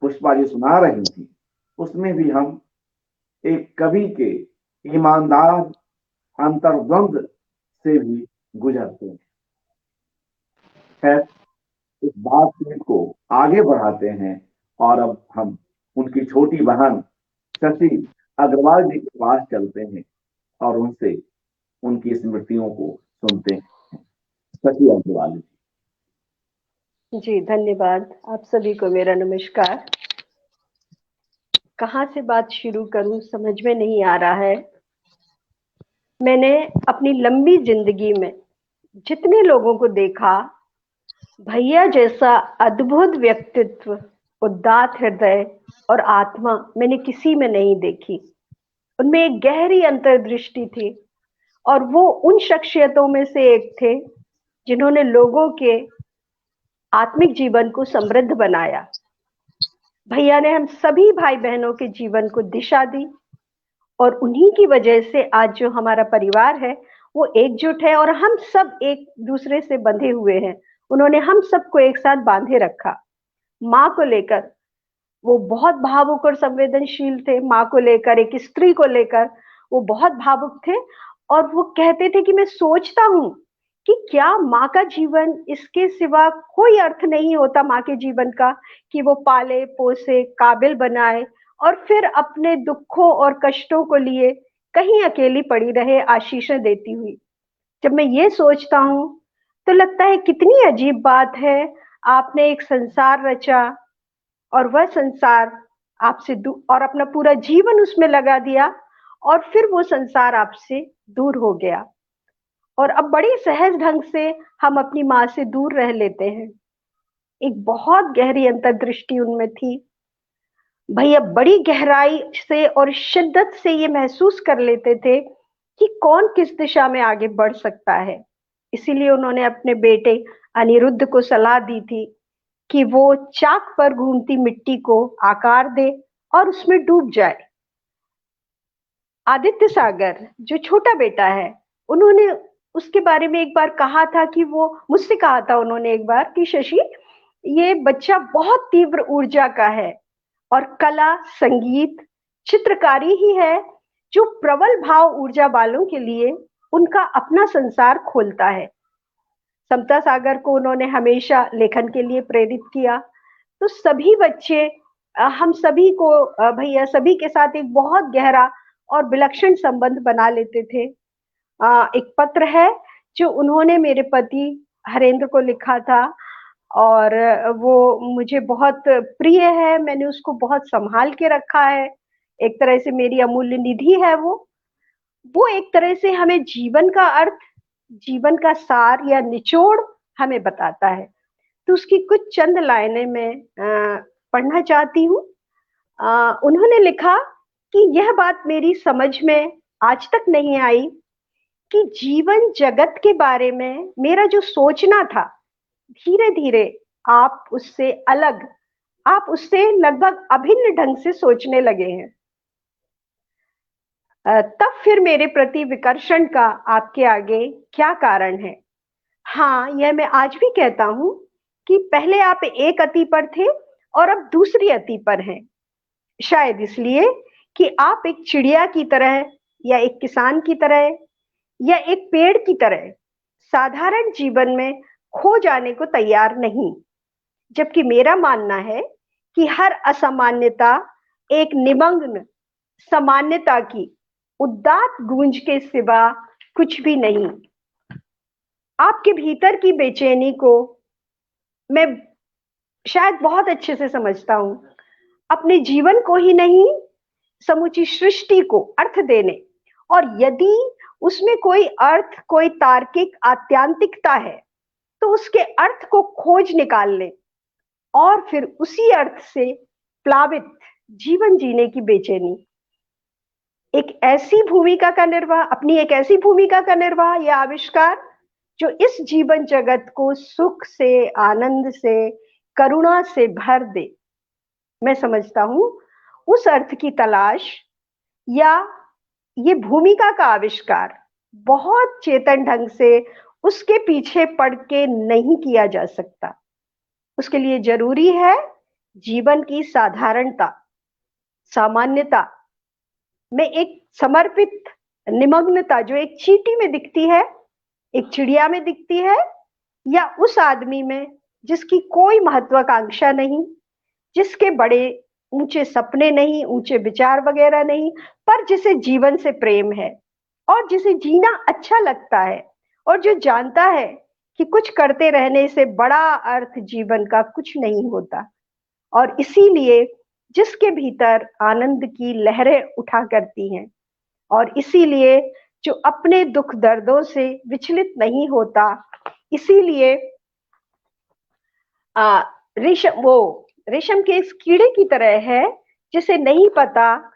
S1: पुष्पा जी सुना रही थी, उसमें भी हम एक कवि के ईमानदार अंतर्द्वंद से भी गुजरते हैं। खैर, इस बातचीत को आगे बढ़ाते हैं और अब हम उनकी छोटी बहन शशि अग्रवाल जी के पास चलते हैं और उनसे उनकी स्मृतियों को सुनते हैं। शशि अग्रवाल जी।
S4: जी, धन्यवाद। आप सभी को मेरा नमस्कार। कहाँ से बात शुरू करूं समझ में नहीं आ रहा है। मैंने अपनी लंबी जिंदगी में जितने लोगों को देखा, भैया जैसा अद्भुत व्यक्तित्व, उदात्त हृदय और आत्मा मैंने किसी में नहीं देखी। उनमें एक गहरी अंतर्दृष्टि थी और वो उन शख्सियतों में से एक थे जिन्होंने लोगों के आत्मिक जीवन को समृद्ध बनाया। भैया ने हम सभी भाई बहनों के जीवन को दिशा दी और उन्हीं की वजह से आज जो हमारा परिवार है वो एकजुट है और हम सब एक दूसरे से बंधे हुए हैं। उन्होंने हम सबको एक साथ बांधे रखा। माँ को लेकर वो बहुत भावुक और संवेदनशील थे। माँ को लेकर, एक स्त्री को लेकर वो बहुत भावुक थे और वो कहते थे कि मैं सोचता हूँ कि क्या माँ का जीवन, इसके सिवा कोई अर्थ नहीं होता माँ के जीवन का, कि वो पाले पोसे, काबिल बनाए और फिर अपने दुखों और कष्टों को लिए कहीं अकेली पड़ी रहे, आशीषें देती हुई। जब मैं ये सोचता हूँ तो लगता है कितनी अजीब बात है, आपने एक संसार रचा और वह संसार आपसे और अपना पूरा जीवन उसमें लगा दिया और फिर वो संसार आपसे दूर हो गया और अब बड़ी सहज ढंग से हम अपनी माँ से दूर रह लेते हैं। एक बहुत गहरी अंतर्दृष्टि उनमें थी। भैया बड़ी गहराई से और शिद्दत से ये महसूस कर लेते थे कि कौन किस दिशा में आगे बढ़ सकता है। इसीलिए उन्होंने अपने बेटे अनिरुद्ध को सलाह दी थी कि वो चाक पर घूमती मिट्टी को आकार दे और उसमें डूब जाए। आदित्य सागर जो छोटा बेटा है, उन्होंने उसके बारे में एक बार कहा था कि वो मुझसे कहा था उन्होंने एक बार कि शशि, ये बच्चा बहुत तीव्र ऊर्जा का है और कला, संगीत, चित्रकारी ही है जो प्रबल भाव ऊर्जा वालों के लिए उनका अपना संसार खोलता है। समता सागर को उन्होंने हमेशा लेखन के लिए प्रेरित किया। तो सभी बच्चे, हम सभी को भैया सभी के साथ एक बहुत गहरा और विलक्षण संबंध बना लेते थे। एक पत्र है जो उन्होंने मेरे पति हरेंद्र को लिखा था और वो मुझे बहुत प्रिय है। मैंने उसको बहुत संभाल के रखा है। एक तरह से मेरी अमूल्य निधि है वो एक तरह से हमें जीवन का अर्थ जीवन का सार या निचोड़ हमें बताता है। तो उसकी कुछ चंद लाइनें मैं पढ़ना चाहती हूँ। उन्होंने लिखा कि यह बात मेरी समझ में आज तक नहीं आई कि जीवन जगत के बारे में मेरा जो सोचना था, धीरे धीरे आप उससे लगभग अभिन्न ढंग से सोचने लगे हैं। तब फिर मेरे प्रति विकर्षण का आपके आगे क्या कारण है? हाँ, यह मैं आज भी कहता हूं कि पहले आप एक अति पर थे और अब दूसरी अति पर हैं। शायद इसलिए कि आप एक चिड़िया की तरह या एक किसान की तरह या एक पेड़ की तरह साधारण जीवन में खो जाने को तैयार नहीं, जबकि मेरा मानना है कि हर असामान्यता एक निमग्न सामान्यता की उदात्त गूंज के सिवा कुछ भी नहीं। आपके भीतर की बेचैनी को मैं शायद बहुत अच्छे से समझता हूं। अपने जीवन को ही नहीं, समूची सृष्टि को अर्थ देने, और यदि उसमें कोई अर्थ, कोई तार्किक आत्यांतिकता है, तो उसके अर्थ को खोज निकाल ले और फिर उसी अर्थ से प्लावित जीवन जीने की बेचैनी। एक ऐसी भूमिका का निर्वाह या आविष्कार जो इस जीवन जगत को सुख से, आनंद से, करुणा से भर दे। मैं समझता हूं उस अर्थ की तलाश या ये भूमिका का आविष्कार बहुत चेतन ढंग से उसके पीछे पड़ के नहीं किया जा सकता। उसके लिए जरूरी है जीवन की साधारणता, सामान्यता में एक समर्पित निमग्नता, जो एक चींटी में दिखती है, एक चिड़िया में दिखती है, या उस आदमी में जिसकी कोई महत्वाकांक्षा नहीं, जिसके बड़े ऊंचे सपने नहीं, ऊंचे विचार वगैरह नहीं, पर जिसे जीवन से प्रेम है और जिसे जीना अच्छा लगता है, और जो जानता है कि कुछ करते रहने से बड़ा अर्थ जीवन का कुछ नहीं होता, और इसीलिए जिसके भीतर आनंद की लहरें उठा करती हैं, और इसीलिए जो अपने दुख दर्दों से विचलित नहीं होता। इसीलिए रेशम के इस कीड़े की तरह है जिसे नहीं पता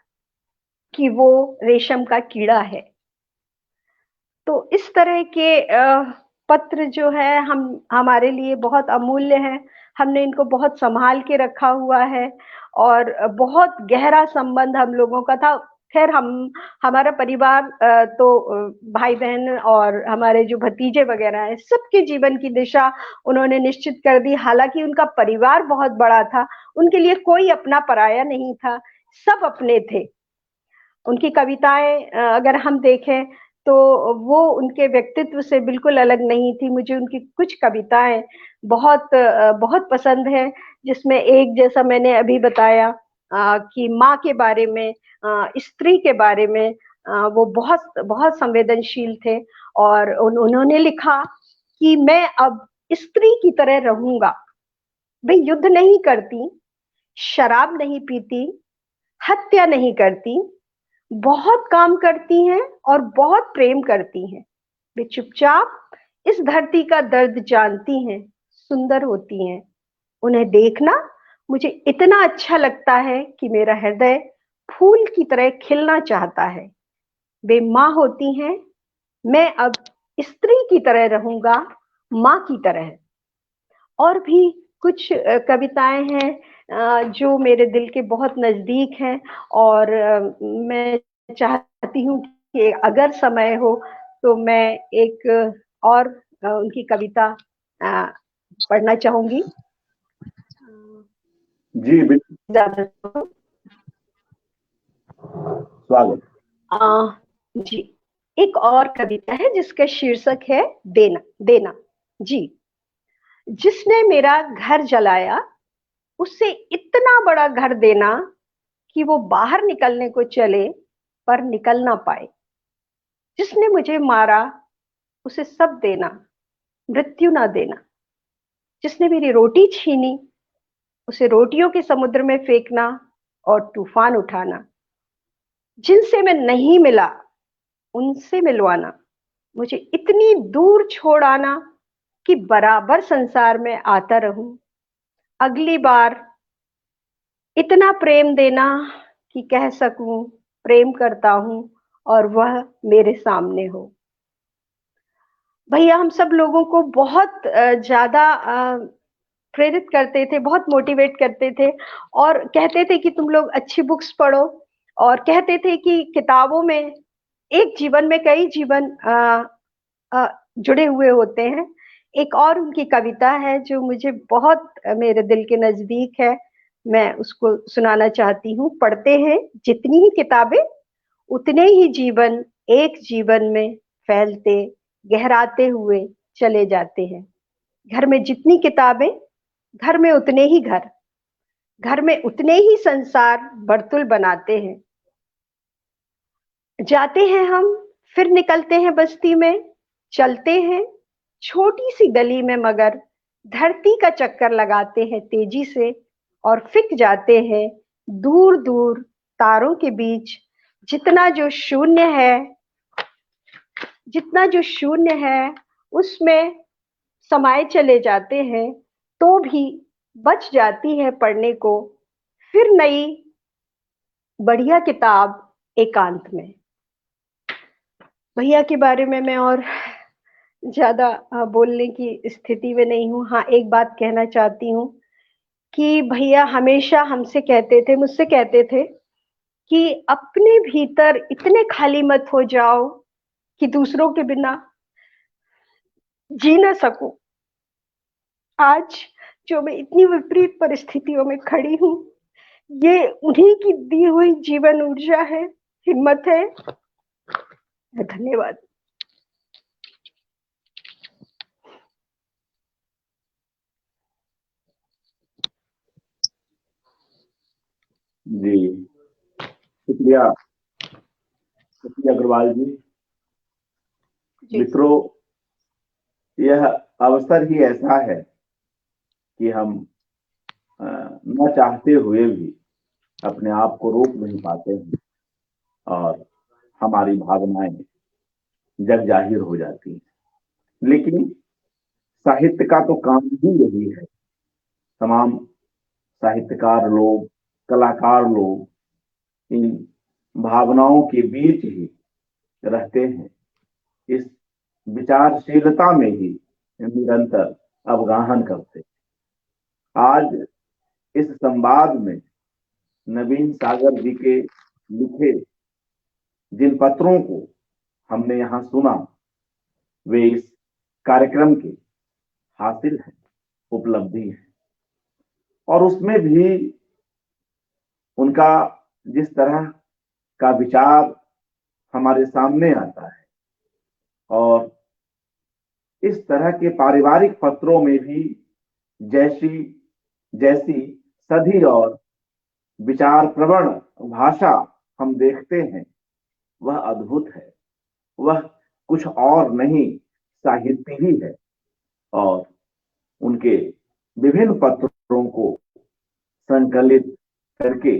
S4: कि वो रेशम का कीड़ा है। तो इस तरह के पत्र जो है हमारे लिए बहुत अमूल्य है। हमने इनको बहुत संभाल के रखा हुआ है और बहुत गहरा संबंध हम लोगों का था। खैर हमारा परिवार तो भाई बहन और हमारे जो भतीजे वगैरह हैं, सबके जीवन की दिशा उन्होंने निश्चित कर दी। हालांकि उनका परिवार बहुत बड़ा था, उनके लिए कोई अपना पराया नहीं था, सब अपने थे। उनकी कविताएं अगर हम देखें तो वो उनके व्यक्तित्व से बिल्कुल अलग नहीं थी। मुझे उनकी कुछ कविताएं बहुत पसंद है, जिसमें एक, जैसा मैंने अभी बताया कि माँ के बारे में, स्त्री के बारे में वो बहुत संवेदनशील थे। और उन्होंने लिखा कि मैं अब स्त्री की तरह रहूंगा। वे युद्ध नहीं करती, शराब नहीं पीती, हत्या नहीं करती, बहुत काम करती हैं और बहुत प्रेम करती हैं। वे चुपचाप इस धरती का दर्द जानती हैं, सुंदर होती हैं। उन्हें देखना मुझे इतना अच्छा लगता है कि मेरा हृदय फूल की तरह खिलना चाहता है। वे माँ होती हैं, मैं अब स्त्री की तरह रहूंगा, माँ की तरह। और भी कुछ कविताएं हैं जो मेरे दिल के बहुत नजदीक हैं, और मैं चाहती हूँ कि अगर समय हो तो मैं एक और उनकी कविता पढ़ना चाहूंगी।
S1: जी बिल्कुल, स्वागत।
S4: जी, एक और कविता है जिसका शीर्षक है देना। देना जी। जिसने मेरा घर जलाया, उससे इतना बड़ा घर देना कि वो बाहर निकलने को चले पर निकल ना पाए। जिसने मुझे मारा, उसे सब देना, मृत्यु ना देना। जिसने मेरी रोटी छीनी, उसे रोटियों के समुद्र में फेंकना और तूफान उठाना। जिनसे मैं नहीं मिला, उनसे मिलवाना। मुझे इतनी दूर छोड़ आना कि बराबर संसार में आता रहूं। अगली बार इतना प्रेम देना कि कह सकूं प्रेम करता हूं और वह मेरे सामने हो। भैया हम सब लोगों को बहुत ज्यादा प्रेरित करते थे, बहुत मोटिवेट करते थे और कहते थे कि तुम लोग अच्छी बुक्स पढ़ो, और कहते थे कि किताबों में एक जीवन में कई जीवन जुड़े हुए होते हैं। एक और उनकी कविता है जो मुझे बहुत मेरे दिल के नजदीक है, मैं उसको सुनाना चाहती हूँ। पढ़ते हैं जितनी ही किताबें उतने ही जीवन एक जीवन में फैलते गहराते हुए चले जाते हैं। घर में जितनी किताबें घर में उतने ही घर में उतने ही संसार वर्तुल बनाते हैं। जाते हैं हम फिर निकलते हैं बस्ती में, चलते हैं छोटी सी गली में, मगर धरती का चक्कर लगाते हैं तेजी से और फिक जाते हैं दूर दूर तारों के बीच। जितना जो शून्य है उसमें समाये चले जाते हैं, तो भी बच जाती है पढ़ने को फिर नई बढ़िया किताब एकांत में। भैया के बारे में मैं और ज्यादा बोलने की स्थिति में नहीं हूँ। हाँ, एक बात कहना चाहती हूँ कि भैया हमेशा मुझसे कहते थे कि अपने भीतर इतने खाली मत हो जाओ कि दूसरों के बिना जी ना सकूं। आज जो मैं इतनी विपरीत परिस्थितियों में खड़ी हूँ, ये उन्हीं की दी हुई जीवन ऊर्जा है, हिम्मत है। धन्यवाद।
S1: जी, शुक्रिया अग्रवाल जी। मित्रों, यह अवसर ही ऐसा है कि हम न चाहते हुए भी अपने आप को रोक नहीं पाते हैं और हमारी भावनाएं जग जाहिर हो जाती हैं। लेकिन साहित्य का तो काम ही यही है। तमाम साहित्यकार लोग, कलाकार लोग इन भावनाओं के बीच ही रहते हैं, इस विचारशीलता में ही निरंतर अवगाहन करते। आज इस संवाद में नवीन सागर जी के लिखे जिन पत्रों को हमने यहाँ सुना, वे इस कार्यक्रम के हासिल हैं, उपलब्धि है। और उसमें भी उनका जिस तरह का विचार हमारे सामने आता है, और इस तरह के पारिवारिक पत्रों में भी जैसी सधी और विचार प्रवण भाषा हम देखते हैं, वह अद्भुत है। वह कुछ और नहीं, साहित्य ही है। और उनके विभिन्न पत्रों को संकलित करके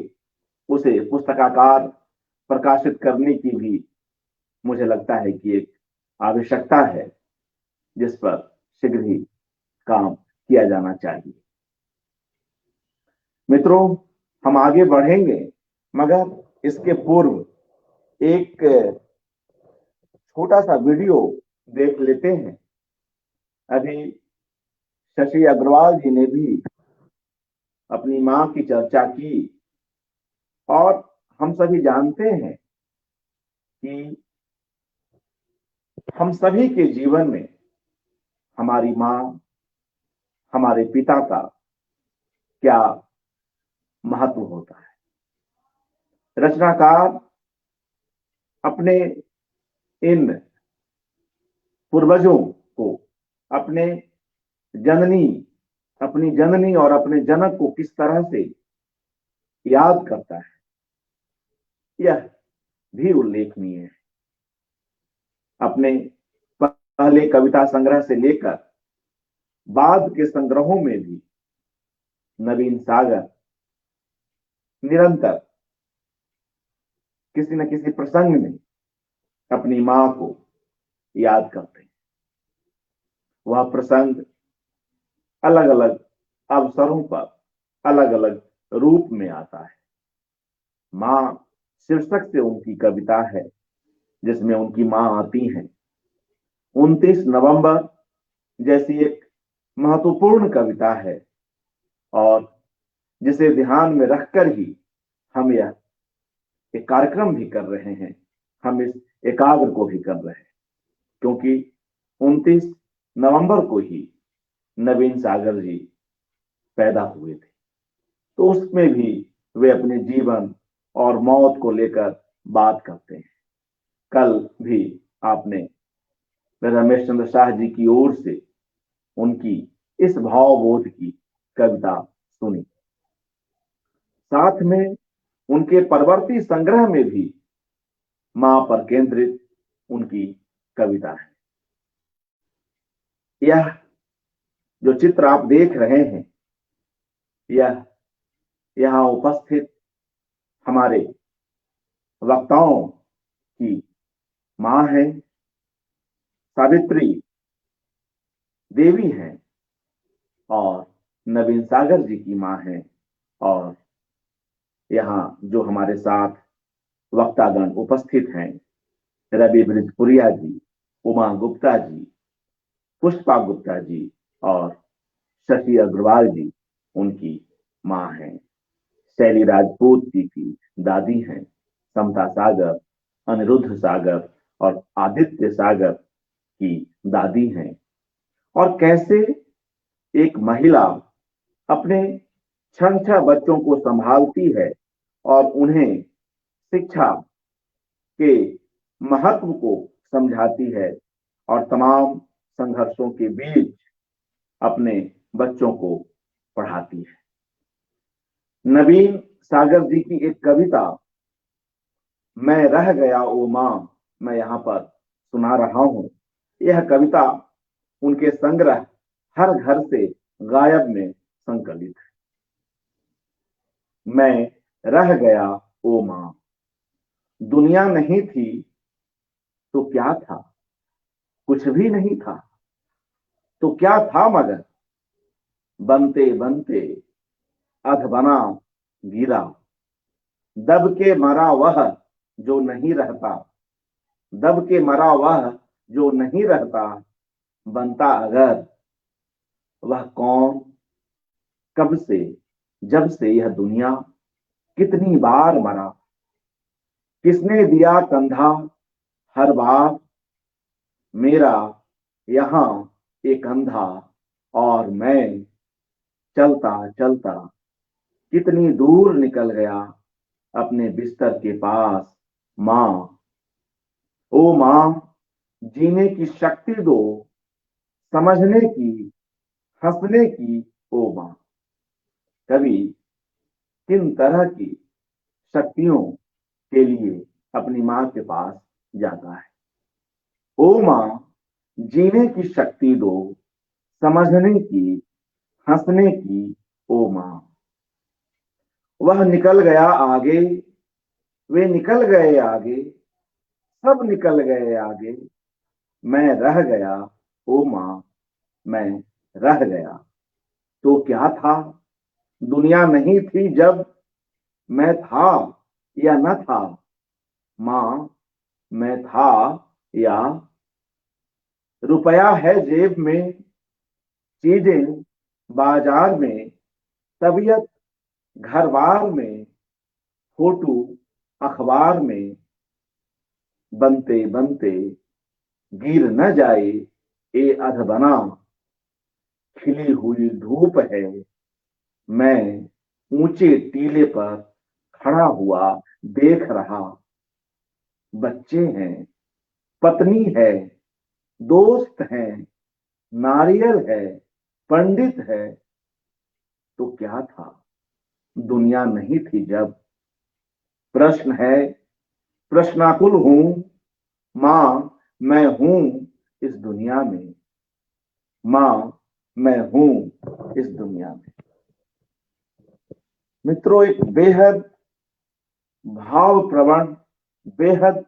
S1: उसे पुस्तकाकार प्रकाशित करने की भी मुझे लगता है कि एक आवश्यकता है, जिस पर शीघ्र ही काम किया जाना चाहिए। मित्रों, हम आगे बढ़ेंगे, मगर इसके पूर्व एक छोटा सा वीडियो देख लेते हैं। अभी शशि अग्रवाल जी ने भी अपनी मां की चर्चा की, और हम सभी जानते हैं कि हम सभी के जीवन में हमारी मां, हमारे पिता का क्या महत्व होता है। रचनाकार अपने इन पूर्वजों को अपनी जननी और अपने जनक को किस तरह से याद करता है, यह भी उल्लेखनीय है। अपने पहले कविता संग्रह से लेकर बाद के संग्रहों में भी नवीन सागर निरंतर किसी न किसी प्रसंग में अपनी मां को याद करते हैं। वह प्रसंग अलग अलग अवसरों पर अलग अलग रूप में आता है। मां शीर्षक से उनकी कविता है जिसमें उनकी मां आती हैं। 29 नवंबर जैसी एक महत्वपूर्ण कविता है और जिसे ध्यान में रखकर ही हम यह एक कार्यक्रम भी कर रहे हैं। हम इस एकाग्र को भी कर रहे हैं क्योंकि 29 नवंबर को ही नवीन सागर जी पैदा हुए थे। तो उसमें भी वे अपने जीवन और मौत को लेकर बात करते हैं। कल भी आपने रमेश चंद्र शाह जी की ओर से उनकी इस भावबोध की कविता सुनी। साथ में उनके परवर्ती संग्रह में भी मां पर केंद्रित उनकी कविता है। यह जो चित्र आप देख रहे हैं, यह यहां उपस्थित हमारे वक्ताओं की मां है, सावित्री देवी हैं और नवीन सागर जी की मां है। और यहाँ जो हमारे साथ वक्तागण उपस्थित हैं, रवि ब्रिजपुरिया जी, उमा गुप्ता जी, पुष्पा गुप्ता जी और शशि अग्रवाल जी उनकी मां हैं। शैली राजपूत जी की दादी हैं, समता सागर, अनिरुद्ध सागर और आदित्य सागर की दादी हैं। और कैसे एक महिला अपने 6 बच्चों को संभालती है और उन्हें शिक्षा के महत्व को समझाती है और तमाम संघर्षों के बीच अपने बच्चों को पढ़ाती है। नवीन सागर जी की एक कविता मैं रह गया ओ मां, मैं यहां पर सुना रहा हूं। यह कविता उनके संग्रह हर घर से गायब में संकलित है। मैं रह गया ओ मां, दुनिया नहीं थी तो क्या था, कुछ भी नहीं था तो क्या था, मगर बनते बनते अध बना गिरा, दब के मरा वह जो नहीं रहता, दब के मरा वह जो नहीं रहता, बनता अगर वह कौन, कब से, जब से यह दुनिया, कितनी बार मरा, किसने दिया कंधा हर बार, मेरा यहां एक अंधा और मैं चलता चलता कितनी दूर निकल गया अपने बिस्तर के पास। मां ओ मां, जीने की शक्ति दो, समझने की, हंसने की ओ मां। कवि किन तरह की शक्तियों के लिए अपनी मां के पास जाता है। ओ मां, जीने की शक्ति दो, समझने की, हंसने की ओ मां। वह निकल गया आगे, वे निकल गए आगे, सब निकल गए आगे, मैं रह गया ओ मां, मैं रह गया। तो क्या था, दुनिया नहीं थी जब, मैं था या न था, मां मैं था या, रुपया है जेब में, चीजें बाजार में, तबीयत घर बार में, फोटो अखबार में, बनते बनते गिर न जाए ए अधबना, खिली हुई धूप है, मैं ऊंचे टीले पर खड़ा हुआ देख रहा, बच्चे हैं, पत्नी है, दोस्त हैं, नारियल है, पंडित है, तो क्या था, दुनिया नहीं थी जब। प्रश्न है, प्रश्नाकुल हूं, मां मैं हूं इस दुनिया में, मां मैं हूं इस दुनिया में। मित्रों, एक बेहद भाव प्रवण, बेहद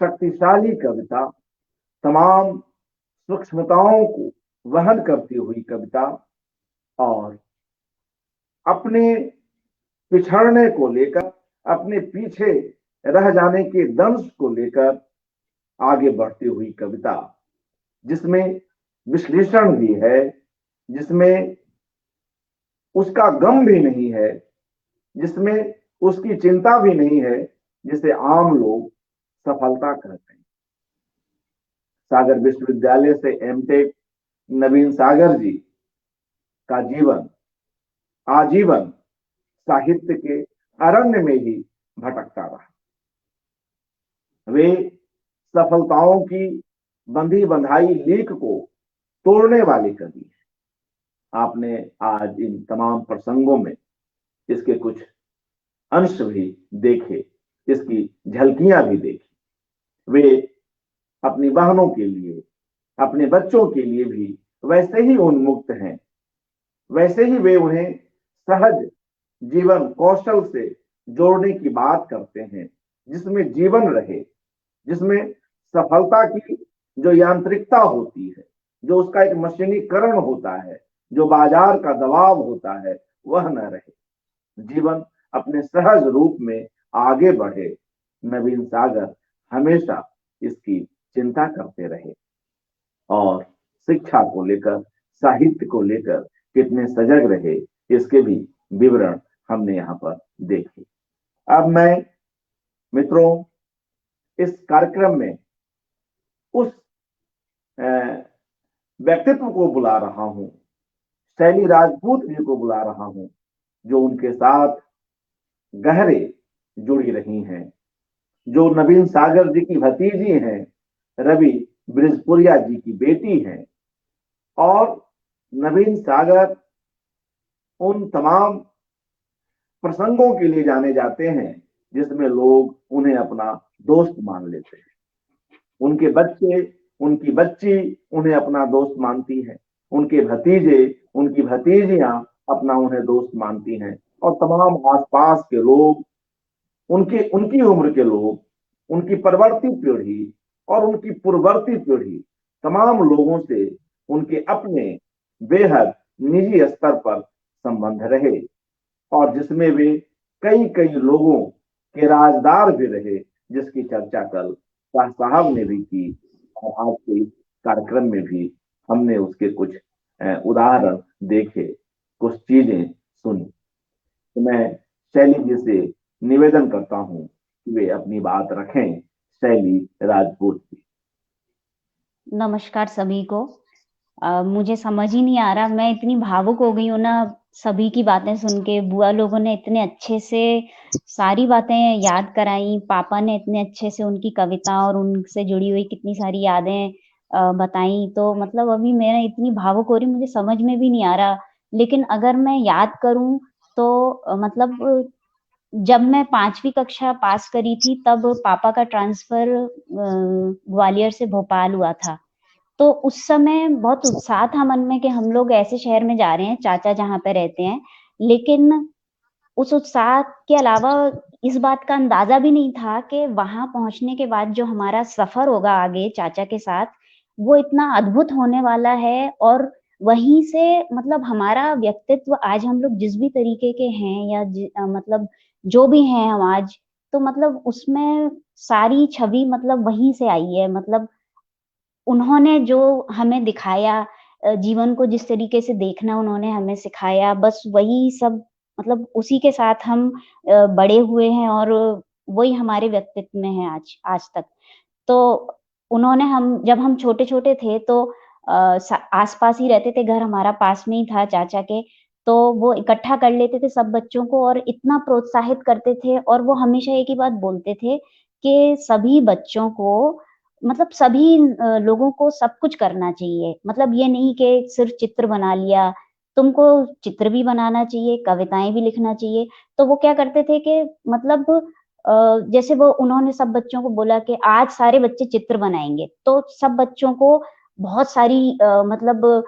S1: शक्तिशाली कविता तमाम सूक्ष्मताओं को वहन करती हुई कविता और अपने पिछड़ने को लेकर, अपने पीछे रह जाने के दंश को लेकर आगे बढ़ती हुई कविता, जिसमें विश्लेषण भी है, जिसमें उसका गम भी नहीं है, जिसमें उसकी चिंता भी नहीं है, जिसे आम लोग सफलता कहते हैं। सागर विश्वविद्यालय से एमटेक नवीन सागर जी का जीवन आजीवन साहित्य के अरण्य में ही भटकता रहा। वे सफलताओं की बंधी बंधाई लीक को तोड़ने वाले कवि हैं। आपने आज इन तमाम प्रसंगों में इसके कुछ अंश भी देखे, इसकी झलकियां भी देखी। वे अपनी बहनों के लिए, अपने बच्चों के लिए भी वैसे ही उन्मुक्त हैं, वैसे ही वे उन्हें सहज जीवन कौशल से जोड़ने की बात करते हैं, जिसमें जीवन रहे, जिसमें सफलता की जो यांत्रिकता होती है, जो उसका एक मशीनीकरण होता है, जो बाजार का दबाव होता है, वह न रहे। जीवन अपने सहज रूप में आगे बढ़े। नवीन सागर हमेशा इसकी चिंता करते रहे और शिक्षा को लेकर, साहित्य को लेकर कितने सजग रहे, इसके भी विवरण हमने यहाँ पर देखे। अब मैं मित्रों इस कार्यक्रम में उस व्यक्तित्व को बुला रहा हूं, शैली राजपूत जी को बुला रहा हूं, जो उनके साथ गहरे जुड़ी रही हैं, जो नवीन सागर जी की भतीजी हैं, रवि ब्रिजपुरिया जी की बेटी हैं। और नवीन सागर उन तमाम प्रसंगों के लिए जाने जाते हैं जिसमें लोग उन्हें अपना दोस्त मान लेते हैं। उनके बच्चे, उनकी बच्ची उन्हें अपना दोस्त मानती है, उनके भतीजे, उनकी भतीजियां अपना उन्हें दोस्त मानती हैं, और तमाम आसपास के लोग, उनकी उम्र के लोग, उनकी परवर्ती पीढ़ी और उनकी पूर्ववर्ती पीढ़ी, तमाम लोगों से उनके अपने बेहद निजी स्तर पर संबंध रहे, और जिसमें वे कई कई लोगों के राजदार भी रहे, जिसकी चर्चा कल शाह साहब ने भी की और आज के कार्यक्रम में भी हमने उसके कुछ उदाहरण देखे, कुछ चीजें सुनी। तो मैं शैली जी से निवेदन करता हूं कि वे अपनी बात रखें। शैली राजपूत जी।
S5: नमस्कार सभी को। मुझे समझ ही नहीं आ रहा, मैं इतनी भावुक हो गई हूँ ना सभी की बातें सुन के। बुआ लोगों ने इतने अच्छे से सारी बातें याद कराई, पापा ने इतने अच्छे से उनकी कविता और उनसे जुड़ी हुई कितनी सारी यादें बताई। तो मतलब अभी मैं इतनी भावुक हो रही, मुझे समझ में भी नहीं आ रहा। लेकिन अगर मैं याद करूं तो मतलब जब मैं 5वीं कक्षा पास करी थी तब पापा का ट्रांसफर ग्वालियर से भोपाल हुआ था। तो उस समय बहुत उत्साह था मन में कि हम लोग ऐसे शहर में जा रहे हैं, चाचा जहाँ पे रहते हैं। लेकिन उस उत्साह के अलावा इस बात का अंदाजा भी नहीं था कि वहां पहुंचने के बाद जो हमारा सफर होगा आगे चाचा के साथ, वो इतना अद्भुत होने वाला है। और वहीं से मतलब हमारा व्यक्तित्व आज हम लोग जिस भी तरीके के हैं या मतलब जो भी हैं हम आज, तो मतलब उसमें सारी छवि मतलब वहीं से आई है। मतलब उन्होंने जो हमें दिखाया, जीवन को जिस तरीके से देखना उन्होंने हमें सिखाया, बस वही सब मतलब उसी के साथ हम बड़े हुए हैं और वही हमारे व्यक्तित्व में है आज तक। तो उन्होंने जब हम छोटे-छोटे थे तो आस-पास ही रहते थे, घर हमारा पास में ही था चाचा के, तो वो इकट्ठा कर लेते थे सब बच्चों को और इतना प्रोत्साहित करते थे। और वो हमेशा एक ही बात बोलते थे कि सभी बच्चों को मतलब सभी लोगों को सब कुछ करना चाहिए। मतलब ये नहीं कि सिर्फ चित्र बना लिया, तुमको चित्र भी बनाना चाहिए, कविताएँ भी लिखना चाहिए। तो वो क्या करते थे कि मतलब जैसे वो उन्होंने सब बच्चों को बोला कि आज सारे बच्चे चित्र बनाएँगे, तो सब बच्चों को बहुत सारी मतलब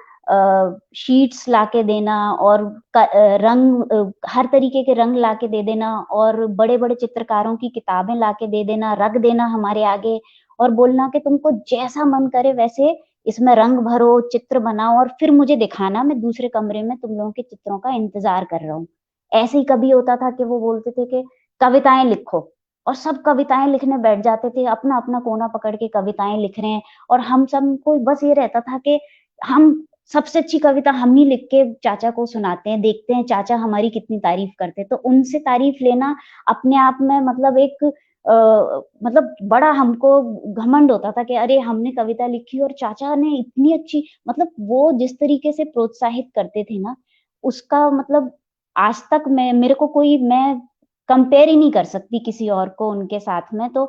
S5: शीट्स लाके देना और रंग हर तरीके के रंग लाके दे देना और बड़े-बड़े चित्रकारों की किताबें लाके दे देना, रख देना हमारे आगे और बोलना कि तुमको जैसा मन करे वैसे इसमें रंग भरो, चित्र बनाओ और फिर मुझे दिखाना, मैं दूसरे कमरे में तुम लोगों के चित्रों का इंतजार कर रहा हूँ। ऐसे ही कभी होता था कि वो बोलते थे कि कविताएं लिखो, और सब कविताएं लिखने बैठ जाते थे, अपना अपना कोना पकड़ के कविताएं लिख रहे हैं, और हम सबको बस ये रहता था कि हम सबसे अच्छी कविता हम ही लिख के चाचा को सुनाते हैं, देखते हैं चाचा हमारी कितनी तारीफ करते हैं। तो उनसे तारीफ लेना अपने आप में मतलब एक मतलब बड़ा हमको घमंड होता था कि अरे हमने कविता लिखी और चाचा ने इतनी अच्छी, मतलब वो जिस तरीके से प्रोत्साहित करते थे ना, उसका मतलब आज तक मेरे को कोई, मैं कंपेयर ही नहीं कर सकती किसी और को उनके साथ में। तो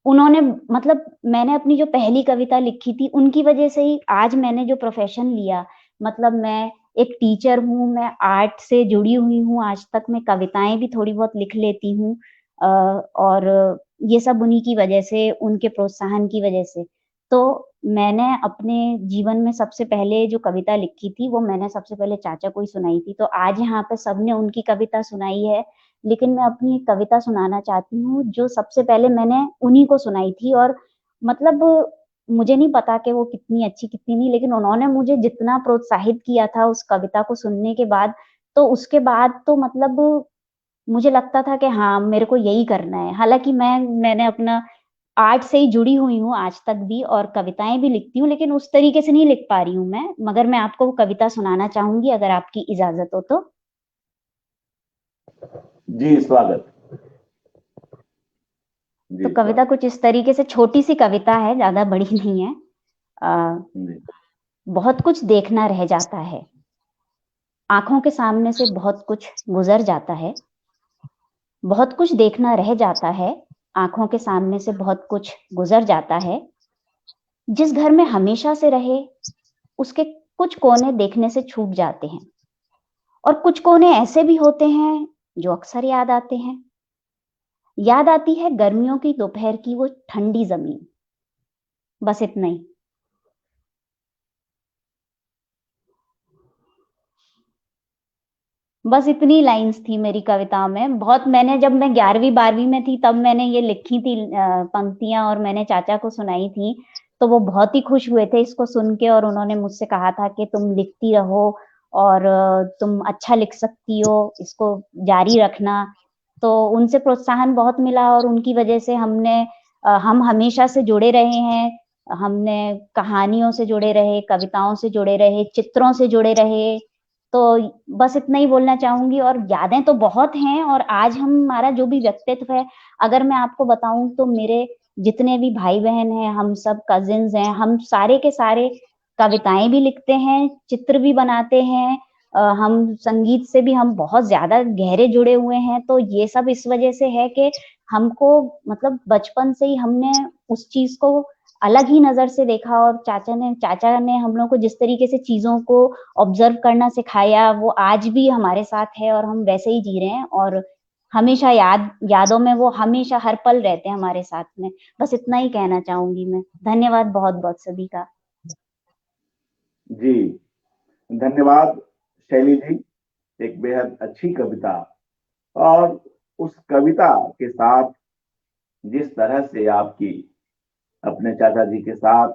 S5: उन्होंने मतलब मैंने अपनी जो पहली कविता लिखी थी उनकी वजह से ही आज मैंने जो प्रोफेशन लिया, मतलब मैं एक टीचर हूँ, मैं आर्ट से जुड़ी हुई हूँ, आज तक मैं कविताएं भी थोड़ी बहुत लिख लेती हूँ, और ये सब उन्हीं की वजह से, उनके प्रोत्साहन की वजह से। तो मैंने अपने जीवन में सबसे पहले जो कविता लिखी थी वो मैंने सबसे पहले चाचा को ही सुनाई थी। तो आज यहाँ पे सबने उनकी कविता सुनाई है, लेकिन मैं अपनी एक कविता सुनाना चाहती हूँ जो सबसे पहले मैंने उन्हीं को सुनाई थी। और मतलब मुझे नहीं पता कि वो कितनी अच्छी कितनी नहीं, लेकिन उन्होंने मुझे जितना प्रोत्साहित किया था उस कविता को सुनने के बाद, तो उसके बाद तो मतलब मुझे लगता था कि हाँ मेरे को यही करना है। हालांकि मैंने अपना आर्ट से ही जुड़ी हुई हूँ आज तक भी, और कविताएं भी लिखती हूँ, लेकिन उस तरीके से नहीं लिख पा रही हूँ मैं। मगर मैं आपको वो कविता सुनाना चाहूंगी अगर आपकी इजाजत हो तो।
S1: जी स्वागत।
S5: तो कविता कुछ इस तरीके से, छोटी सी कविता है, ज्यादा बड़ी नहीं है। बहुत कुछ देखना रह जाता है, आंखों के सामने से बहुत कुछ गुजर जाता है। बहुत कुछ देखना रह जाता है, आंखों के सामने से बहुत कुछ गुजर जाता है। जिस घर में हमेशा से रहे उसके कुछ कोने देखने से छूट जाते हैं, और कुछ कोने ऐसे भी होते हैं जो अक्सर याद आते हैं। याद आती है गर्मियों की दोपहर की वो ठंडी जमीन। बस इतना ही। बस इतनी लाइंस थी मेरी कविता में। बहुत मैंने, जब मैं 11वीं 12वीं में थी तब मैंने ये लिखी थी पंक्तियां, और मैंने चाचा को सुनाई थी, तो वो बहुत ही खुश हुए थे इसको सुन के, और उन्होंने मुझसे कहा था कि तुम लिखती रहो और तुम अच्छा लिख सकती हो, इसको जारी रखना। तो उनसे प्रोत्साहन बहुत मिला, और उनकी वजह से हम हमेशा से जुड़े रहे हैं। हमने कहानियों से जुड़े रहे, कविताओं से जुड़े रहे, चित्रों से जुड़े रहे। तो बस इतना ही बोलना चाहूंगी। और यादें तो बहुत हैं, और आज हमारा जो भी व्यक्तित्व है, अगर मैं आपको बताऊं तो मेरे जितने भी भाई बहन हैं, हम सब कजिन्स हैं, हम सारे के सारे कविताएं भी लिखते हैं, चित्र भी बनाते हैं। हम संगीत से भी हम बहुत ज्यादा गहरे जुड़े हुए हैं। तो ये सब इस वजह से है कि हमको मतलब बचपन से ही हमने उस चीज को अलग ही नजर से देखा, और चाचा ने हम लोग को जिस तरीके से चीजों को ऑब्जर्व करना सिखाया, वो आज भी हमारे साथ है, और हम वैसे ही जी रहे हैं, और हमेशा यादों में वो हमेशा हर पल रहते हैं हमारे साथ में। बस इतना ही कहना चाहूंगी मैं। धन्यवाद बहुत बहुत सभी का।
S1: जी धन्यवाद शैली जी, एक बेहद अच्छी कविता। और उस कविता के साथ जिस तरह से आपकी अपने चाचा जी के साथ,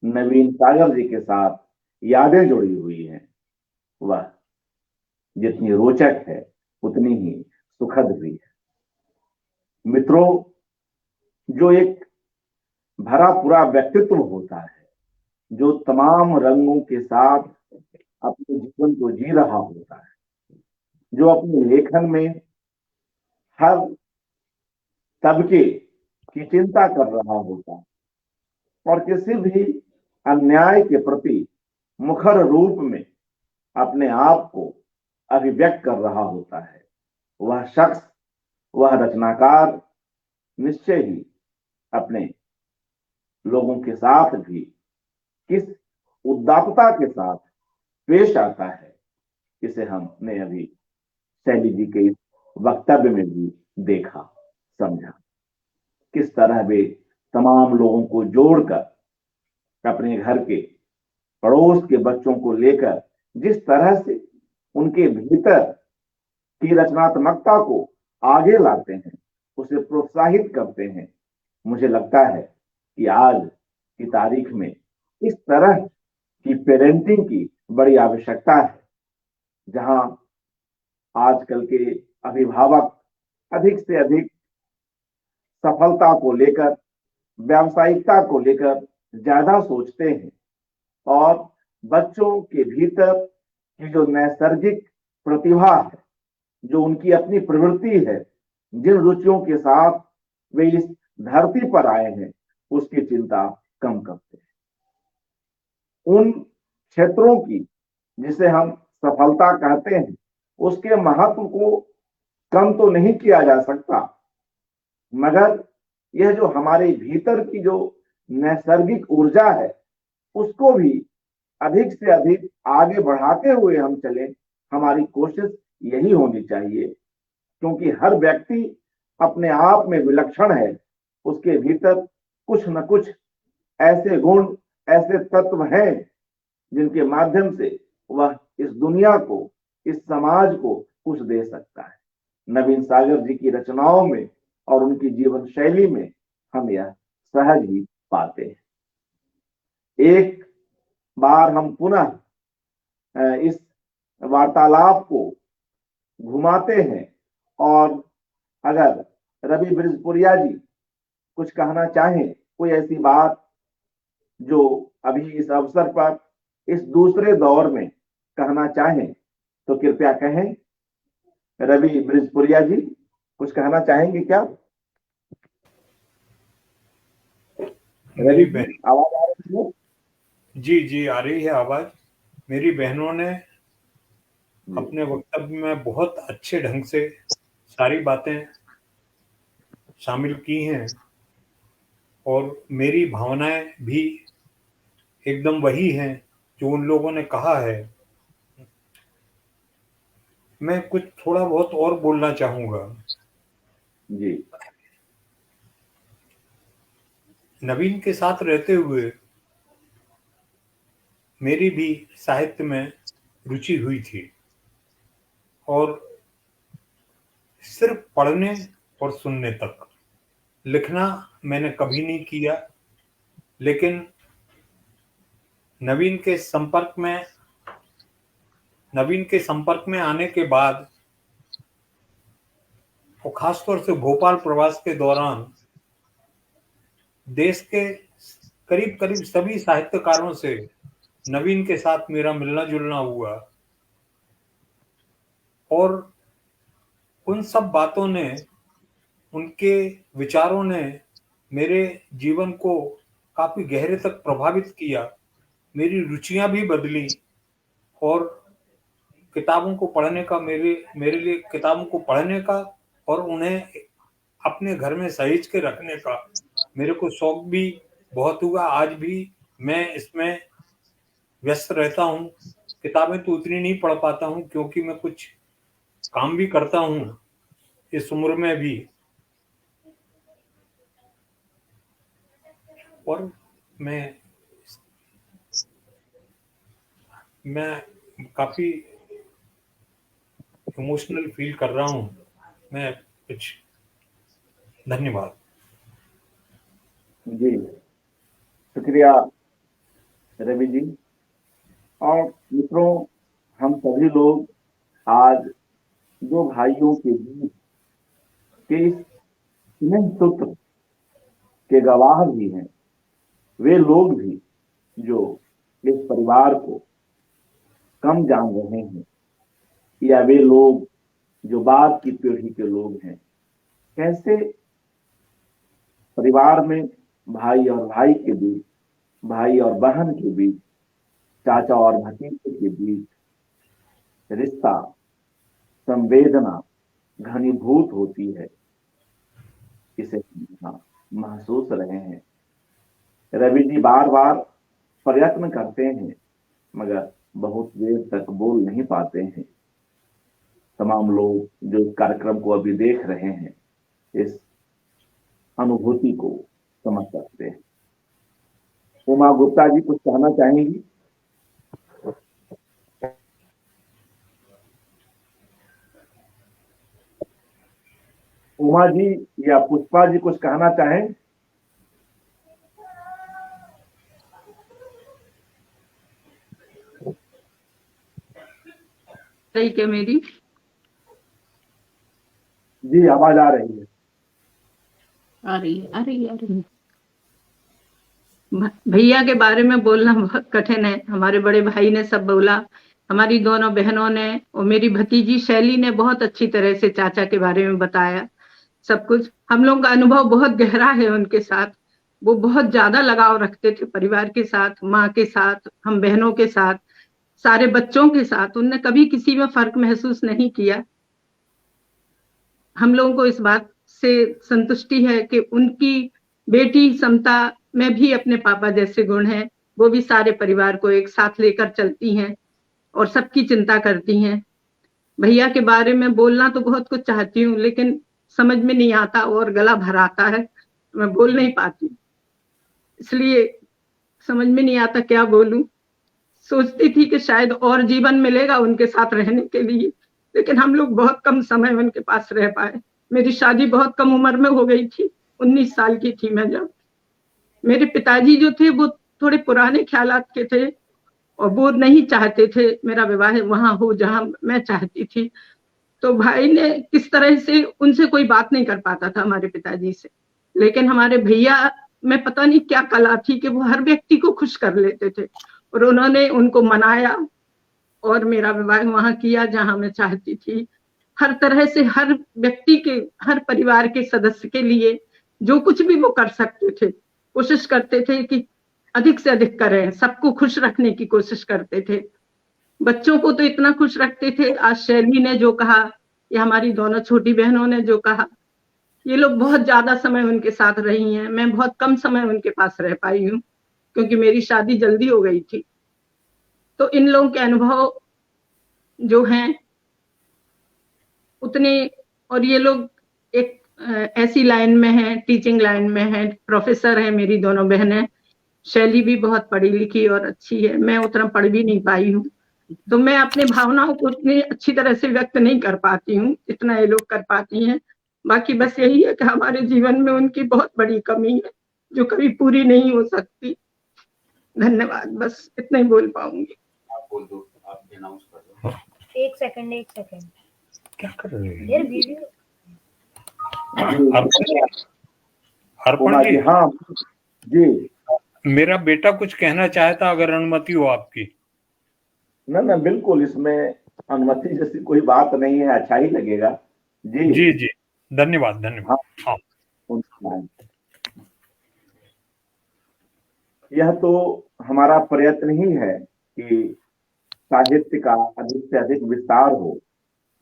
S1: नवीन सागर जी के साथ यादें जुड़ी हुई हैं, वह जितनी रोचक है उतनी ही सुखद भी है। मित्रों, जो एक भरा पूरा व्यक्तित्व होता है, जो तमाम रंगों के साथ अपने जीवन को जी रहा होता है, जो अपने लेखन में हर तबके की चिंता कर रहा होता है, और किसी भी अन्याय के प्रति मुखर रूप में अपने आप को अभिव्यक्त कर रहा होता है, वह शख्स, वह रचनाकार निश्चय ही अपने लोगों के साथ भी किस उदात्तता के साथ पेश आता है, इसे हमने अभी शैली जी के इस वक्तव्य में भी देखा, समझा। किस तरह वे तमाम लोगों को जोड़कर अपने घर के पड़ोस के बच्चों को लेकर जिस तरह से उनके भीतर की रचनात्मकता को आगे लाते हैं, उसे प्रोत्साहित करते हैं, मुझे लगता है कि आज की तारीख में इस तरह की पेरेंटिंग की बड़ी आवश्यकता है, जहां आजकल के अभिभावक अधिक से अधिक सफलता को लेकर, व्यावसायिकता को लेकर ज्यादा सोचते हैं और बच्चों के भीतर की जो नैसर्गिक प्रतिभा है, जो उनकी अपनी प्रवृत्ति है, जिन रुचियों के साथ वे इस धरती पर आए हैं, उसकी चिंता कम करते हैं। उन क्षेत्रों की जिसे हम सफलता कहते हैं, उसके महत्व को कम तो नहीं किया जा सकता, मगर यह जो हमारे भीतर की जो नैसर्गिक ऊर्जा है, उसको भी अधिक से अधिक आगे बढ़ाते हुए हम चलें। हमारी कोशिश यही होनी चाहिए, क्योंकि हर व्यक्ति अपने आप में विलक्षण है। उसके भीतर कुछ न कुछ ऐसे गुण, ऐसे तत्व हैं जिनके माध्यम से वह इस दुनिया को, इस समाज को कुछ दे सकता है। नवीन सागर जी की रचनाओं में और उनकी जीवन शैली में हम यह सहज ही पाते हैं। एक बार हम पुनः इस वार्तालाप को घुमाते हैं और अगर रवि बृजपुरिया जी कुछ कहना चाहें, कोई ऐसी बात जो अभी इस अवसर पर इस दूसरे दौर में कहना चाहें, तो कृपया कहें। रवि बृजपुरिया जी कुछ कहना चाहेंगे क्या? रवि जी, आवाज आ रही है?
S2: जी जी आ रही है आवाज। मेरी बहनों ने अपने वक्तव्य में बहुत अच्छे ढंग से सारी बातें शामिल की हैं और मेरी भावनाएं भी एकदम वही हैं जो उन लोगों ने कहा है। मैं कुछ थोड़ा बहुत और बोलना चाहूंगा।
S1: जी।
S2: नवीन के साथ रहते हुए मेरी भी साहित्य में रुचि हुई थी और सिर्फ पढ़ने और सुनने तक। लिखना मैंने कभी नहीं किया, लेकिन नवीन के संपर्क में आने के बाद और खासतौर से भोपाल प्रवास के दौरान देश के करीब करीब सभी साहित्यकारों से नवीन के साथ मेरा मिलना जुलना हुआ और उन सब बातों ने, उनके विचारों ने मेरे जीवन को काफी गहरे तक प्रभावित किया। मेरी रुचियां भी बदली और किताबों को पढ़ने का मेरे लिए किताबों को पढ़ने का और उन्हें अपने घर में सहेज के रखने का मेरे को शौक भी बहुत हुआ। आज भी मैं इसमें व्यस्त रहता हूँ। किताबें तो उतनी नहीं पढ़ पाता हूँ क्योंकि मैं कुछ काम भी करता हूँ इस उम्र में भी, और मैं काफी इमोशनल फील कर रहा हूँ। मैं कुछ धन्यवाद।
S1: जी, शुक्रिया रवि जी। और मित्रों, हम सभी लोग आज दो भाइयों के बीच के इस स्नेह सूत्र के गवाह भी हैं। वे लोग भी जो इस परिवार को कम जान रहे हैं, या वे लोग जो बाद की पीढ़ी के लोग हैं, कैसे परिवार में भाई और भाई के बीच, भाई और बहन के बीच, चाचा और भतीजे के बीच रिश्ता, संवेदना घनीभूत होती है, इसे महसूस रहे हैं। रवि जी बार बार प्रयत्न करते हैं, मगर बहुत देर तक बोल नहीं पाते हैं। तमाम लोग जो इस कार्यक्रम को अभी देख रहे हैं, इस अनुभूति को समझ सकते हैं। उमा गुप्ता जी कुछ कहना चाहेंगी? उमा जी या पुष्पा जी कुछ कहना चाहें?
S3: रही क्या मेरी?
S1: जी आवाज आ रही है।
S3: आ रही है, आ रही है, आ रही है। भैया के बारे में बोलना बहुत कठिन है। हमारे बड़े भाई ने सब बोला, हमारी दोनों बहनों ने और मेरी भतीजी शैली ने बहुत अच्छी तरह से चाचा के बारे में बताया सब कुछ। हम लोगों का अनुभव बहुत गहरा है उनके साथ। वो बहुत ज्यादा लगाव रखते थे परिवार के साथ, माँ के साथ, हम बहनों के साथ, सारे बच्चों के साथ। उनने कभी किसी में फर्क महसूस नहीं किया। हम लोगों को इस बात से संतुष्टि है कि उनकी बेटी समता में भी अपने पापा जैसे गुण हैं। वो भी सारे परिवार को एक साथ लेकर चलती हैं और सबकी चिंता करती हैं। भैया के बारे में बोलना तो बहुत कुछ चाहती हूँ, लेकिन समझ में नहीं आता और गला भर आता है, मैं बोल नहीं पाती, इसलिए समझ में नहीं आता क्या बोलूं। सोचती थी कि शायद और जीवन मिलेगा उनके साथ रहने के लिए, लेकिन हम लोग बहुत कम समय उनके पास रह पाए। मेरी शादी बहुत कम उम्र में हो गई थी, 19 साल की थी मैं जब। मेरे पिताजी जो थे वो थोड़े पुराने ख्यालात के थे और वो नहीं चाहते थे मेरा विवाह वहां हो जहां मैं चाहती थी। तो भाई ने किस तरह से उनसे कोई बात नहीं कर पाता था हमारे पिताजी से, लेकिन हमारे भैया में पता नहीं क्या कला थी कि वो हर व्यक्ति को खुश कर लेते थे और उन्होंने उनको मनाया और मेरा विवाह वहां किया जहां मैं चाहती थी। हर तरह से हर व्यक्ति के, हर परिवार के सदस्य के लिए जो कुछ भी वो कर सकते थे कोशिश करते थे कि अधिक से अधिक करें, सबको खुश रखने की कोशिश करते थे। बच्चों को तो इतना खुश रखते थे। आज शैली ने जो कहा या हमारी दोनों छोटी बहनों ने जो कहा, ये लोग बहुत ज्यादा समय उनके साथ रही हैं, मैं बहुत कम समय उनके पास रह पाई हूँ क्योंकि मेरी शादी जल्दी हो गई थी। तो इन लोगों के अनुभव जो हैं उतने, और ये लोग एक ऐसी लाइन में है, टीचिंग लाइन में है, प्रोफेसर है मेरी दोनों बहनें। शैली भी बहुत पढ़ी लिखी और अच्छी है, मैं उतना पढ़ भी नहीं पाई हूँ, तो मैं अपने भावनाओं को उतनी अच्छी तरह से व्यक्त नहीं कर पाती हूँ जितना ये लोग कर पाती हैं। बाकी बस यही है कि हमारे जीवन में उनकी बहुत बड़ी कमी है जो कभी पूरी नहीं हो सकती। धन्यवाद, बस इतना ही बोल पाऊंगी।
S6: आप बोल दो, आप अनाउंस कर दो।
S7: एक सेकंड
S2: क्या कर रहे हैं
S7: यार, वीडियो
S2: अर्पण जी?
S1: हाँ जी,
S2: मेरा बेटा कुछ कहना चाहता, अगर अनुमति हो आपकी।
S1: ना बिल्कुल, इसमें अनुमति जैसी कोई बात नहीं है, अच्छा ही लगेगा। जी
S2: जी जी, धन्यवाद धन्यवाद। हाँ,
S1: यह तो हमारा प्रयत्न ही है कि साहित्य का अधिक से अधिक विस्तार हो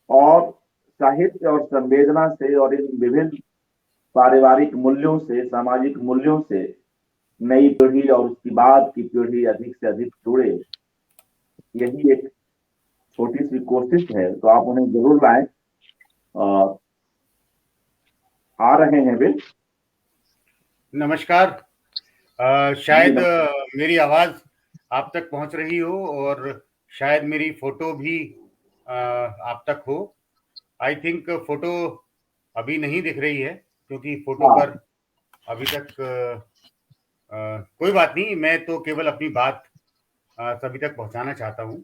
S1: और साहित्य और संवेदना से और इन विभिन्न पारिवारिक मूल्यों से, सामाजिक मूल्यों से नई पीढ़ी और उसकी बाद की पीढ़ी अधिक से अधिक जुड़े। यही एक छोटी सी कोशिश है, तो आप उन्हें जरूर लाएं। आ रहे हैं वे।
S6: नमस्कार। शायद मेरी आवाज आप तक पहुंच रही हो और शायद मेरी फोटो भी आप तक हो। आई थिंक फोटो अभी नहीं दिख रही है क्योंकि फोटो पर अभी तक कोई बात नहीं, मैं तो केवल अपनी बात सभी तक पहुंचाना चाहता हूं।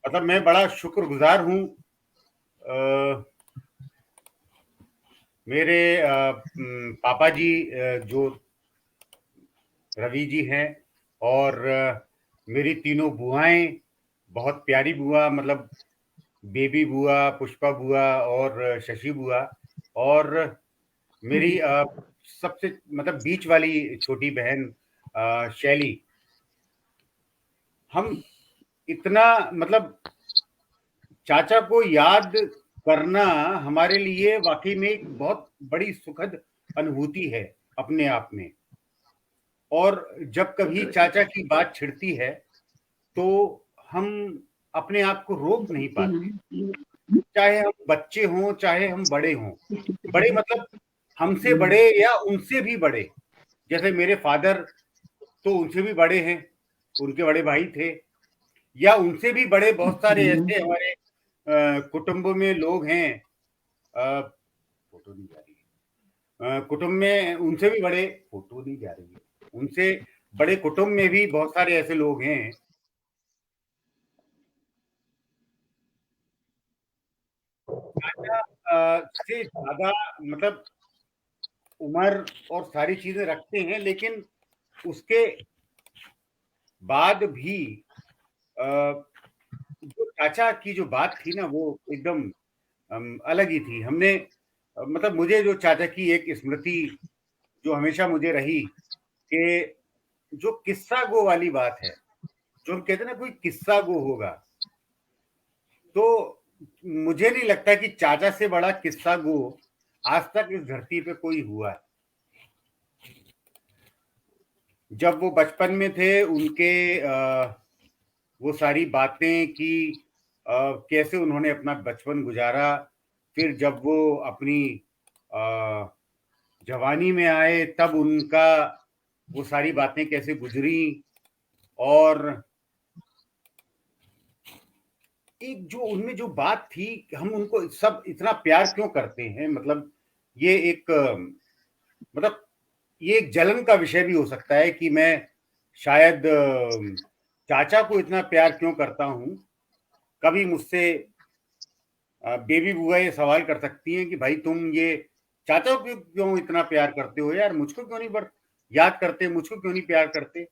S6: मतलब मैं बड़ा शुक्रगुजार हूं मेरे पापा जी जो रवि जी हैं और मेरी तीनों बुआएं, बहुत प्यारी बुआ, मतलब बेबी बुआ, पुष्पा बुआ और शशि बुआ, और मेरी सबसे मतलब बीच वाली छोटी बहन शैली। हम इतना मतलब चाचा को याद करना हमारे लिए वाकई में एक बहुत बड़ी सुखद अनुभूति है अपने आप में। और जब कभी चाचा की बात छिड़ती है तो हम अपने आप को रोक नहीं पाते, चाहे हम बच्चे हों चाहे हम बड़े हों। बड़े मतलब हमसे बड़े या उनसे भी बड़े, जैसे मेरे फादर तो उनसे भी बड़े हैं, उनके बड़े भाई थे, या उनसे भी बड़े बहुत सारे ऐसे हमारे कुटुंब में लोग हैं। फोटो नहीं जा रही है। कुटुंब में उनसे भी बड़े, फोटो नहीं जा रही है, उनसे बड़े कुटुंब में भी बहुत सारे ऐसे लोग हैं चाचा से ज्यादा मतलब उम्र और सारी चीजें रखते हैं, लेकिन उसके बाद भी जो चाचा की जो बात थी ना वो एकदम अलग ही थी। हमने मतलब मुझे जो चाचा की एक स्मृति जो हमेशा मुझे रही कि जो किस्सा गो वाली बात है, जो हम कहते हैं ना कोई किस्सा गो होगा, तो मुझे नहीं लगता कि चाचा से बड़ा किस्सा गो आज तक इस धरती पे कोई हुआ है। जब वो बचपन में थे उनके वो सारी बातें की, कैसे उन्होंने अपना बचपन गुजारा, फिर जब वो अपनी जवानी में आए तब उनका वो सारी बातें कैसे गुजरी, और एक जो उनमें जो बात थी कि हम उनको सब इतना प्यार क्यों करते हैं, मतलब ये एक मतलब ये एक जलन का विषय भी हो सकता है कि मैं शायद चाचा को इतना प्यार क्यों करता हूं। कभी मुझसे बेबी बुआ ये सवाल कर सकती हैं कि भाई तुम ये चाचा को क्यों इतना प्यार करते हो यार, मुझको क्यों नहीं याद करते, मुझको क्यों नहीं प्यार करते,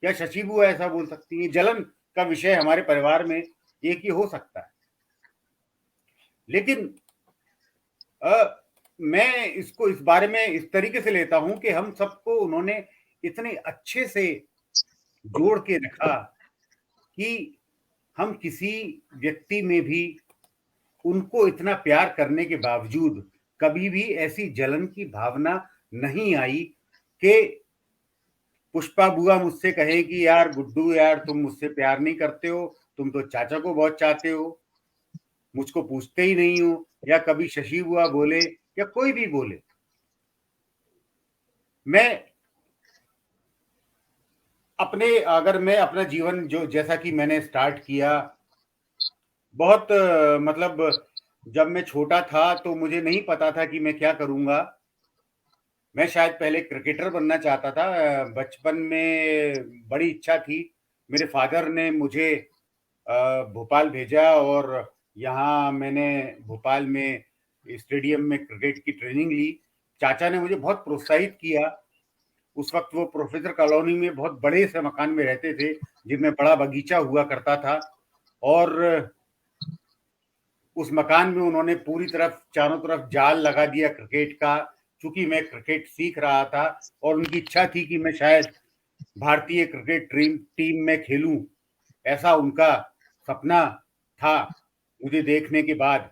S6: या शशि बुआ ऐसा बोल सकती हैं। जलन का विषय हमारे परिवार में एक ही हो सकता है, लेकिन मैं इसको इस बारे में इस तरीके से लेता हूं कि हम सबको उन्होंने इतने अच्छे से जोड़ के रखा कि हम किसी व्यक्ति में भी उनको इतना प्यार करने के बावजूद कभी भी ऐसी जलन की भावना नहीं आई कि पुष्पा बुआ मुझसे कहे कि यार गुड्डू यार तुम मुझसे प्यार नहीं करते हो, तुम तो चाचा को बहुत चाहते हो, मुझको पूछते ही नहीं हो, या कभी शशि बुआ बोले या कोई भी बोले। अगर मैं अपना जीवन जो जैसा कि मैंने स्टार्ट किया, बहुत मतलब जब मैं छोटा था तो मुझे नहीं पता था कि मैं क्या करूंगा। मैं शायद पहले क्रिकेटर बनना चाहता था, बचपन में बड़ी इच्छा थी। मेरे फादर ने मुझे भोपाल भेजा और यहाँ मैंने भोपाल में स्टेडियम में क्रिकेट की ट्रेनिंग ली। चाचा ने मुझे बहुत प्रोत्साहित किया। उस वक्त वो प्रोफेसर कॉलोनी में बहुत बड़े से मकान में रहते थे जिनमें बड़ा बगीचा हुआ करता था, और उस मकान में उन्होंने पूरी तरफ चारों तरफ जाल लगा दिया क्रिकेट का, चूंकि मैं क्रिकेट सीख रहा था और उनकी इच्छा थी कि मैं शायद भारतीय क्रिकेट टीम में खेलूं, ऐसा उनका सपना था मुझे देखने के बाद।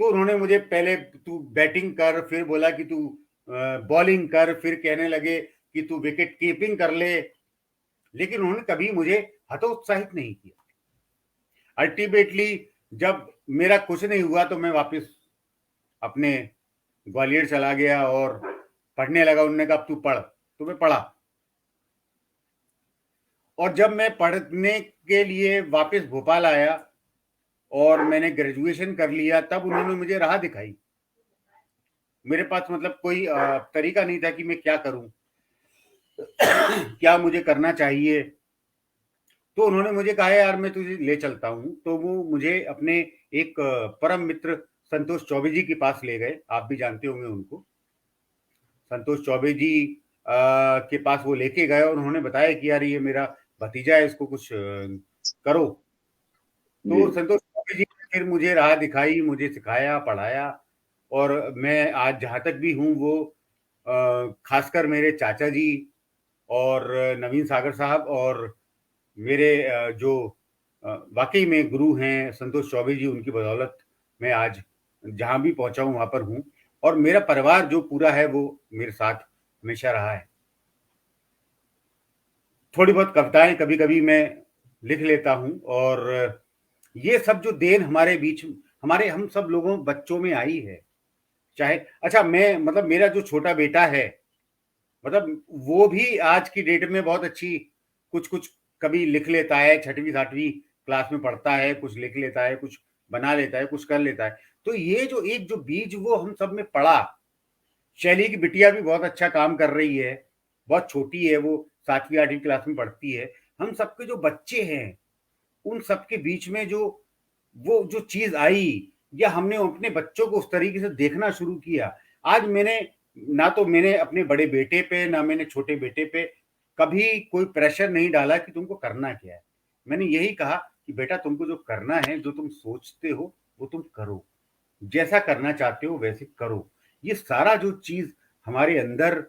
S6: तो उन्होंने मुझे पहले तू बैटिंग कर, फिर बोला कि तू बॉलिंग कर, फिर कहने लगे कि तू विकेट कीपिंग कर ले, लेकिन उन्होंने कभी मुझे हतोत्साहित नहीं किया। अल्टीमेटली जब मेरा कुछ नहीं हुआ तो मैं वापस अपने ग्वालियर चला गया और पढ़ने लगा। उन्होंने कहा अब तू पढ़, तो मैं पढ़ा, और जब मैं पढ़ने के लिए वापस भोपाल आया और मैंने ग्रेजुएशन कर लिया, तब उन्होंने मुझे राह दिखाई। मेरे पास मतलब कोई तरीका नहीं था कि मैं क्या करूं, क्या मुझे करना चाहिए। तो उन्होंने मुझे कहा यार मैं तुझे ले चलता हूं। तो वो मुझे अपने एक परम मित्र संतोष चौबे जी के पास ले गए। आप भी जानते होंगे उनको। संतोष चौबे जी के पास वो लेके गए और उन्होंने बताया कि यार ये मेरा भतीजा है, इसको कुछ करो। तो संतोष चौबे जी ने फिर मुझे राह दिखाई, मुझे सिखाया, पढ़ाया, और मैं आज जहां तक भी हूं वो खासकर मेरे चाचा जी और नवीन सागर साहब और मेरे जो वाकई में गुरु हैं संतोष चौबे जी, उनकी बदौलत मैं आज जहां भी पहुंचा हूं वहां पर हूं, और मेरा परिवार जो पूरा है वो मेरे साथ हमेशा रहा है। थोड़ी बहुत कविताएं कभी कभी मैं लिख लेता हूं, और ये सब जो देन हमारे बीच हमारे हम सब लोगों बच्चों में आई है। चाहे अच्छा मैं मतलब मेरा जो छोटा बेटा है, मतलब वो भी आज की डेट में बहुत अच्छी कुछ कुछ कभी लिख लेता है, 6वीं 7वीं क्लास में पढ़ता है, कुछ लिख लेता है, कुछ बना लेता है, कुछ कर लेता है। तो ये जो एक जो बीज वो हम सब में पड़ा, शैली की बिटिया भी बहुत अच्छा काम कर रही है, बहुत छोटी है, वो 7वीं 8वीं क्लास में पढ़ती है। हम सबके जो बच्चे हैं उन सबके बीच में जो वो जो चीज आई, या हमने अपने बच्चों को उस तरीके से देखना शुरू किया। आज मैंने अपने बड़े बेटे पे, ना मैंने छोटे बेटे पे कभी कोई प्रेशर नहीं डाला कि तुमको करना क्या है। मैंने यही कहा कि बेटा तुमको जो करना है, जो तुम सोचते हो वो तुम करो, जैसा करना चाहते हो वैसे करो। ये सारा जो चीज हमारे अंदर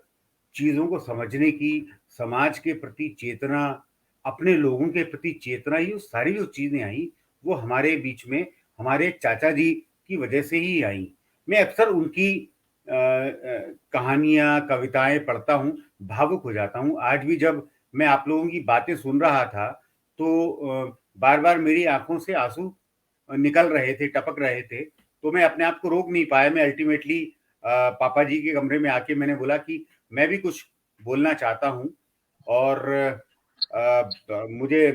S6: चीजों को समझने की, समाज के प्रति चेतना, अपने लोगों के प्रति चेतना, ये सारी जो चीजें आई वो हमारे बीच में हमारे चाचा जी की वजह से ही आई। मैं अक्सर उनकी कहानियां, कविताएं पढ़ता हूं, भावुक हो जाता हूं। आज भी जब मैं आप लोगों की बातें सुन रहा था तो बार बार मेरी आंखों से आंसू निकल रहे थे, टपक रहे थे, तो मैं अपने आप को रोक नहीं पाया। मैं अल्टीमेटली पापा जी के कमरे में आके मैंने बोला कि मैं भी कुछ बोलना चाहता हूं, और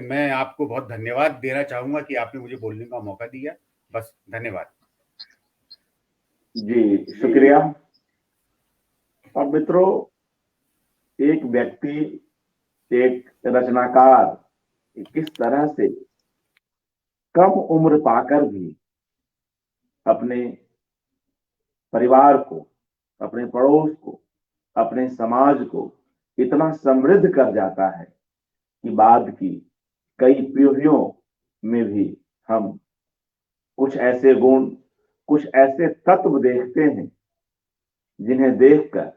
S6: मैं आपको बहुत धन्यवाद देना चाहूंगा कि आपने मुझे बोलने का मौका दिया। बस धन्यवाद
S1: जी, शुक्रिया। और मित्रों, एक व्यक्ति, एक रचनाकार किस तरह से कम उम्र पाकर भी अपने परिवार को, अपने पड़ोस को, अपने समाज को इतना समृद्ध कर जाता है कि बाद की कई पीढ़ियों में भी हम कुछ ऐसे गुण, कुछ ऐसे तत्व देखते हैं जिन्हें देखकर,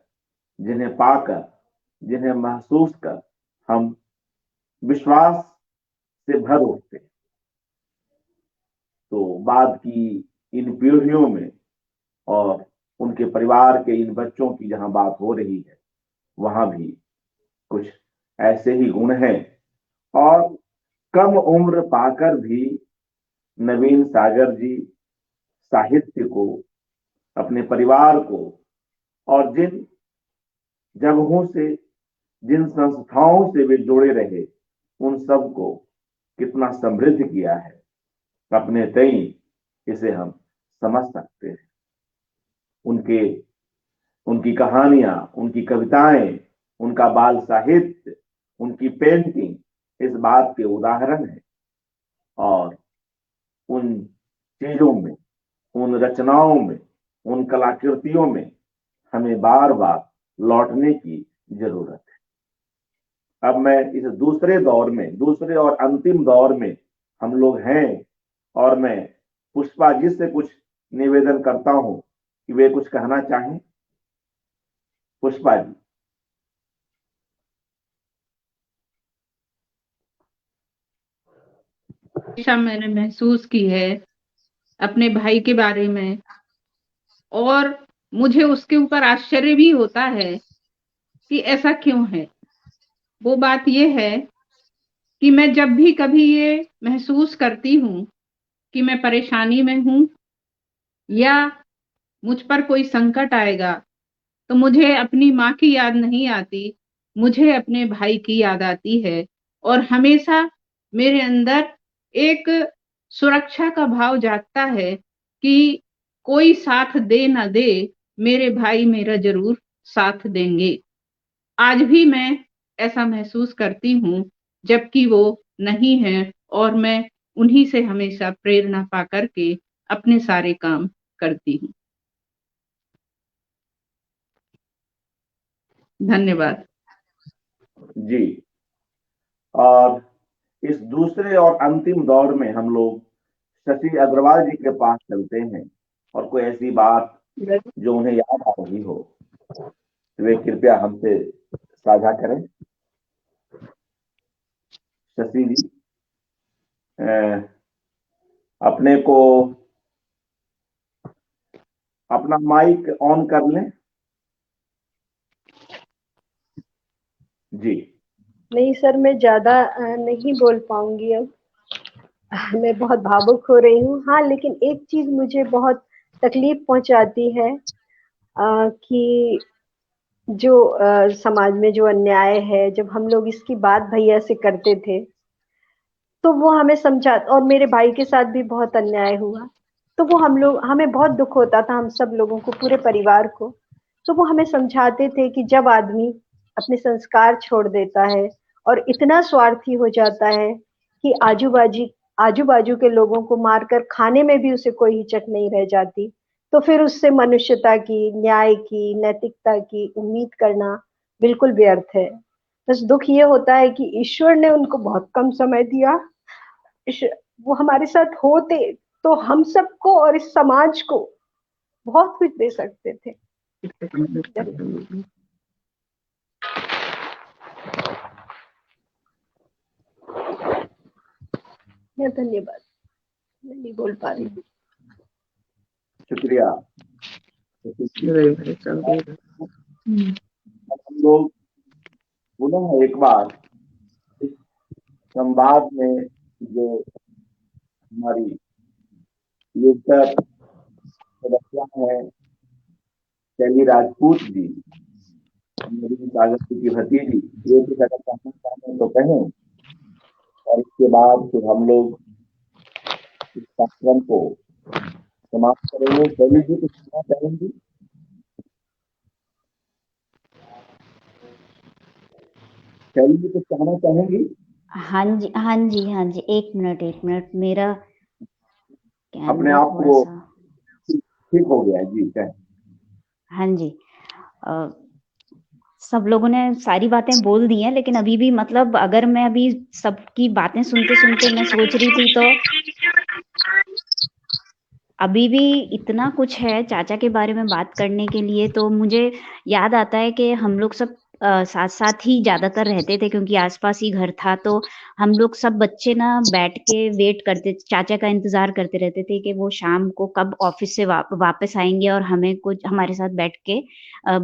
S1: जिन्हें पाकर, जिन्हें महसूस कर हम विश्वास से भर उठते। तो बाद की इन पीढ़ियों में और उनके परिवार के इन बच्चों की जहां बात हो रही है, वहां भी कुछ ऐसे ही गुण हैं। और कम उम्र पाकर भी नवीन सागर जी साहित्य को, अपने परिवार को और जिन जगहों से, जिन संस्थाओं से वे जुड़े रहे, उन सब को कितना समृद्ध किया है, अपने तई इसे हम समझ सकते हैं। उनकी कहानियां, उनकी कविताएं, उनका बाल साहित्य, उनकी पेंटिंग इस बात के उदाहरण है। और उन चीजों में, उन रचनाओं में, उन कलाकृतियों में हमें बार बार लौटने की जरूरत है। अब मैं इस दूसरे दौर में, दूसरे और अंतिम दौर में हम लोग हैं, और मैं पुष्पा जी से कुछ निवेदन करता हूं कि वे कुछ कहना चाहें। पुष्पा जी।
S3: हमेशा मैंने महसूस की है अपने भाई के बारे में, और मुझे उसके ऊपर आश्चर्य भी होता है कि ऐसा क्यों है। वो बात ये है कि मैं जब भी कभी ये महसूस करती हूँ कि मैं परेशानी में हूँ या मुझ पर कोई संकट आएगा, तो मुझे अपनी माँ की याद नहीं आती, मुझे अपने भाई की याद आती है। और हमेशा मेरे अंदर एक सुरक्षा का भाव जागता है कि कोई साथ दे ना दे, मेरे भाई मेरा जरूर साथ देंगे। आज भी मैं ऐसा महसूस करती हूँ, जबकि वो नहीं है, और मैं उन्हीं से हमेशा प्रेरणा पा करके अपने सारे काम करती हूँ। धन्यवाद
S1: जी। और इस दूसरे और अंतिम दौर में हम लोग शशि अग्रवाल जी के पास चलते हैं, और कोई ऐसी बात जो उन्हें याद आ रही हो तो वे कृपया हमसे साझा करें। शशि जी, अपने को अपना माइक ऑन कर लें। जी।
S4: नहीं सर, मैं ज्यादा नहीं बोल पाऊंगी अब। मैं बहुत भावुक हो रही हूँ। हाँ, लेकिन एक चीज मुझे बहुत तकलीफ पहुंचाती है कि जो समाज में जो अन्याय है, जब हम लोग इसकी बात भैया से करते थे तो वो हमें समझा, और मेरे भाई के साथ भी बहुत अन्याय हुआ, तो वो हमें बहुत दुख होता था, हम सब लोगों को, पूरे परिवार को। तो वो हमें समझाते थे कि जब आदमी अपने संस्कार छोड़ देता है और इतना स्वार्थी हो जाता है कि आजू बाजू के लोगों को मारकर खाने में भी उसे कोई हिचक नहीं रह जाती, तो फिर उससे मनुष्यता की, न्याय की, नैतिकता की उम्मीद करना बिल्कुल व्यर्थ है। बस दुख ये होता है कि ईश्वर ने उनको बहुत कम समय दिया। वो हमारे साथ होते तो हम सबको और इस समाज को बहुत कुछ दे सकते थे। धन्यवाद, मैं नहीं बोल पा रही।
S1: शुक्रिया। हम लोग पुनः एक बार इस संवाद में जो हमारी यूजर सदस्या है शैली राजपूत जी, मेरी कागज की भतीजी, ये भी अगर कहना चाहें तो कहें, और इसके बाद फिर हम लोग इस कार्यक्रम को समाप्त करेंगे। शैली जी कुछ कहना चाहेंगी? शैली जी कुछ कहना चाहेंगी?
S5: हाँ जी, हाँ जी, हाँ जी, एक मिनट, मेरा
S1: अपने
S5: कैमरा
S1: आप
S5: थोड़ा
S1: को
S5: सा।
S1: ठीक हो गया जी, कहें।
S5: हाँ जी, सब लोगों ने सारी बातें बोल दी हैं, लेकिन अभी भी मतलब अगर मैं अभी सबकी बातें सुनते सुनते मैं सोच रही थी, तो अभी भी इतना कुछ है चाचा के बारे में बात करने के लिए। तो मुझे याद आता है कि हम लोग सब साथ साथ ही ज्यादातर रहते थे, क्योंकि आसपास ही घर था। तो हम लोग सब बच्चे ना बैठ के वेट करते, चाचा का इंतजार करते रहते थे कि वो शाम को कब ऑफिस से वापस आएंगे और हमें कुछ हमारे साथ बैठ के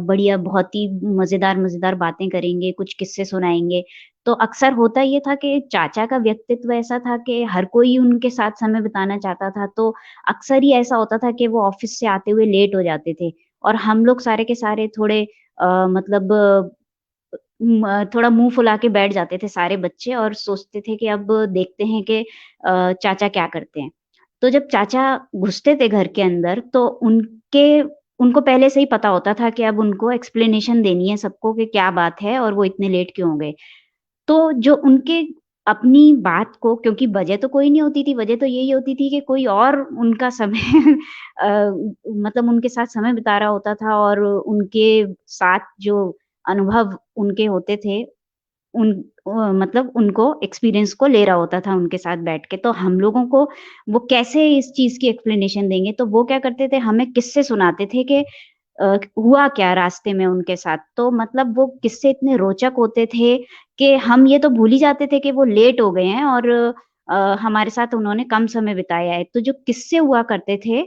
S5: बढ़िया बहुत ही मजेदार मजेदार बातें करेंगे, कुछ किस्से सुनाएंगे। तो अक्सर होता ये था कि चाचा का व्यक्तित्व ऐसा था कि हर कोई उनके साथ समय बिताना चाहता था। तो अक्सर ही ऐसा होता था कि वो ऑफिस से आते हुए लेट हो जाते थे, और हम लोग सारे के सारे थोड़े मतलब थोड़ा मुंह फुला के बैठ जाते थे सारे बच्चे, और सोचते थे कि अब देखते हैं कि चाचा क्या करते हैं। तो जब चाचा घुसते थे घर के अंदर, तो उनको पहले से ही पता होता था कि अब उनको एक्सप्लेनेशन देनी है सबको कि क्या बात है और वो इतने लेट क्यों हो गए। तो जो उनके अपनी बात को, क्योंकि वजह तो कोई नहीं होती थी, वजह तो यही होती थी कि कोई और उनका समय मतलब उनके साथ समय बिता रहा होता था, और उनके साथ जो अनुभव उनके होते थे, उन मतलब उनको एक्सपीरियंस को ले रहा होता था उनके साथ बैठ के। तो हम लोगों को वो कैसे इस चीज़ की एक्सप्लेनेशन देंगे, तो वो क्या करते थे, हमें किस्से सुनाते थे कि हुआ क्या रास्ते में उनके साथ। तो मतलब वो किस्से इतने रोचक होते थे कि हम ये तो भूल ही जाते थे कि वो लेट हो गए हैं, और हमारे साथ उन्होंने कम समय बिताया है। तो जो किस्से हुआ करते थे,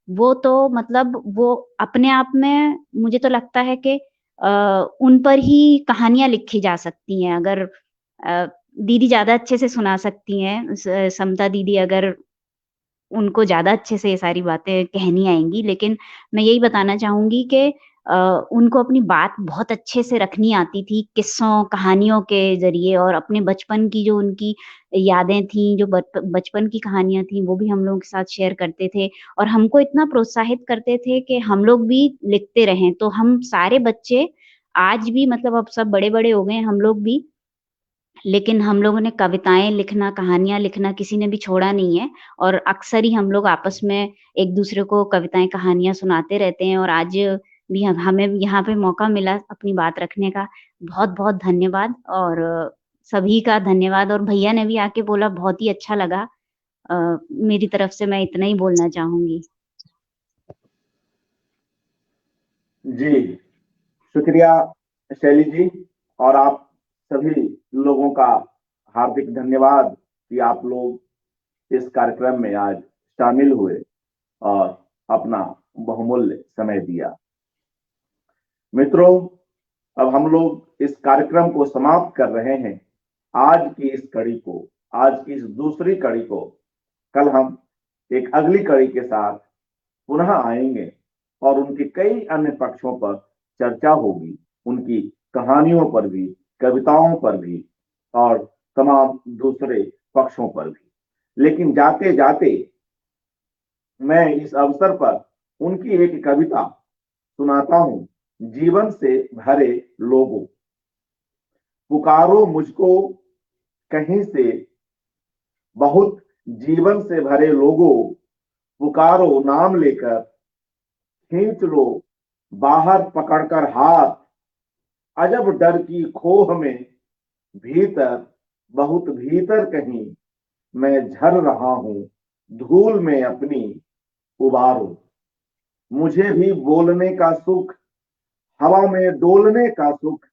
S5: वो तो मतलब वो अपने आप में मुझे तो लगता है कि उन पर ही कहानियाँ लिखी जा सकती हैं। अगर दीदी ज़्यादा अच्छे से सुना सकती हैं, समता दीदी अगर उनको ज़्यादा अच्छे से ये सारी बातें कहनी आएँगी, लेकिन मैं यही बताना चाहूँगी कि उनको अपनी बात बहुत अच्छे से रखनी आती थी, किस्सों, कहानियों के ज़रिए, और अपने बचपन की जो उनकी यादें थीं, जो बचपन की कहानियाँ थीं, वो भी हम लोगों के साथ शेयर करते थे, और हमको इतना प्रोत्साहित करते थे कि हम लोग भी लिखते रहें। तो हम सारे बच्चे आज भी, मतलब अब सब बड़े-बड़े हो गए हैं हम लोग भी, लेकिन हम लोगों ने कविताएँ लिखना, कहानियाँ लिखना किसी ने भी छोड़ा नहीं है, और अक्सर ही हम लोग आपस में एक-दूसरे को कविताएँ, कहानियाँ सुनाते रहते हैं, और आज भी हमें यहाँ पे मौका मिला अपनी बात रखने का। बहुत-बहुत धन्यवाद, और सभी का धन्यवाद। और भैया ने भी आके बोला, बहुत ही अच्छा लगा। मेरी तरफ से मैं इतना ही बोलना चाहूँगी।
S1: जी, शुक्रिया शैली जी, और आप सभी लोगों का हार्दिक धन्यवाद कि आप लोग इस कार्यक्रम में आज शामिल हुए और अपना बहुमूल्य समय दिया। मित्रों, अब हम लोग इस कार्यक्रम को समाप्त कर रहे हैं। आज की इस कड़ी को, आज की इस दूसरी कड़ी को कल हम एक अगली कड़ी के साथ पुनः आएंगे, और उनके कई अन्य पक्षों पर चर्चा होगी, उनकी कहानियों पर भी, कविताओं पर भी, और तमाम दूसरे पक्षों पर भी। लेकिन जाते जाते मैं इस अवसर पर उनकी एक कविता सुनाता हूं। जीवन से भरे लोगों, पुकारो मुझको कहीं से, बहुत जीवन से भरे लोगों, पुकारो नाम लेकर, खींच लो बाहर पकड़कर हाथ, अजब डर की खोह में भीतर, बहुत भीतर कहीं मैं झर रहा हूं, धूल में अपनी उबारो। मुझे भी बोलने का सुख, हवा में डोलने का सुख,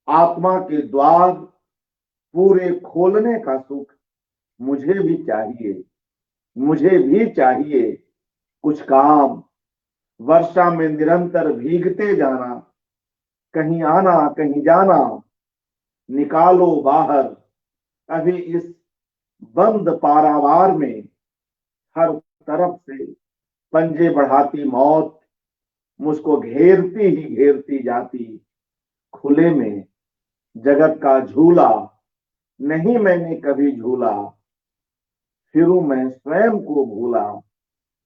S1: आत्मा के द्वार पूरे खोलने का सुख मुझे भी चाहिए, मुझे भी चाहिए कुछ काम, वर्षा में निरंतर भीगते जाना, कहीं आना कहीं जाना, निकालो बाहर अभी इस बंद पारावार में, हर तरफ से पंजे बढ़ाती मौत मुझको घेरती ही घेरती जाती, खुले में जगत का झूला नहीं मैंने कभी झूला, फिरूं मैं स्वयं को भूला,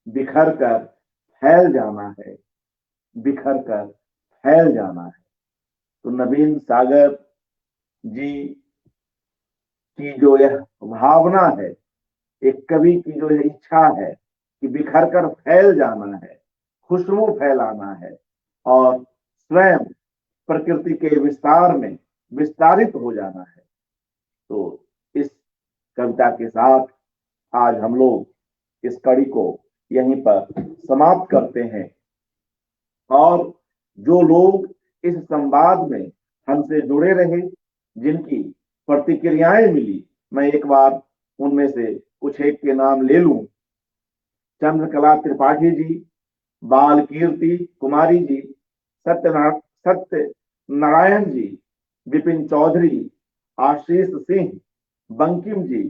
S1: बिखर कर फैल जाना है, बिखर कर फैल जाना है। तो नवीन सागर जी की जो यह भावना है, एक कवि की जो यह इच्छा है कि बिखर कर फैल जाना है, खुशबू फैलाना है और स्वयं प्रकृति के विस्तार में विस्तारित हो जाना है, तो इस कविता के साथ आज हम लोग इस कड़ी को यहीं पर समाप्त करते हैं। और जो लोग इस संवाद में हमसे जुड़े रहे, जिनकी प्रतिक्रियाएं मिली, मैं एक बार उनमें से कुछ एक के नाम ले लूं। चंद्रकला त्रिपाठी जी, बाल कीर्ति कुमारी जी, सत्य नारायण जी, विपिन चौधरी, आशीष सिंह, बंकिम जी,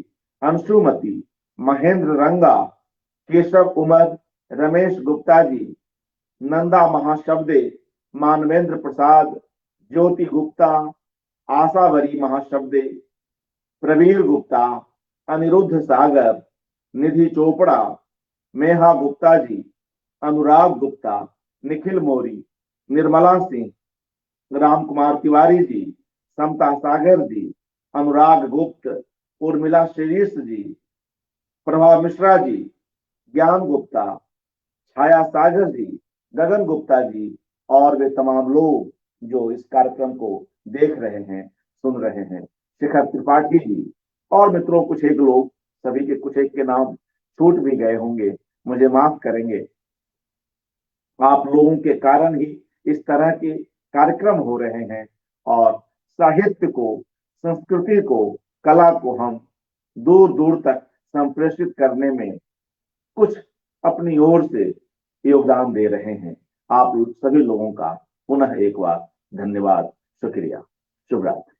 S1: अंशुमती, महेंद्र रंगा, केशव उमर, रमेश गुप्ता जी, नंदा महाशब्दे, मानवेंद्र प्रसाद, ज्योति गुप्ता, आशावरी महाशब्दे, प्रवीर गुप्ता, अनिरुद्ध सागर, निधि चोपड़ा, मेहा गुप्ता जी, अनुराग गुप्ता, निखिल मोरी, निर्मला सिंह, राम कुमार तिवारी जी, समता सागर जी, अनुराग गुप्त, उर्मिला शीरीष जी, प्रभा मिश्रा जी, ज्ञान गुप्ता, छाया सागर जी, गगन गुप्ता जी और वे तमाम लोग जो इस कार्यक्रम को देख रहे हैं, सुन रहे हैं, शिखर त्रिपाठी जी और मित्रों कुछ एक लोग, सभी के कुछ एक के नाम छूट भी गए होंगे, मुझे माफ करेंगे। आप लोगों के कारण ही इस तरह के कार्यक्रम हो रहे हैं और साहित्य को, संस्कृति को, कला को हम दूर दूर तक संप्रेषित करने में कुछ अपनी ओर से योगदान दे रहे हैं। आप सभी लोगों का पुनः एक बार धन्यवाद, शुक्रिया, शुभ रात्रि।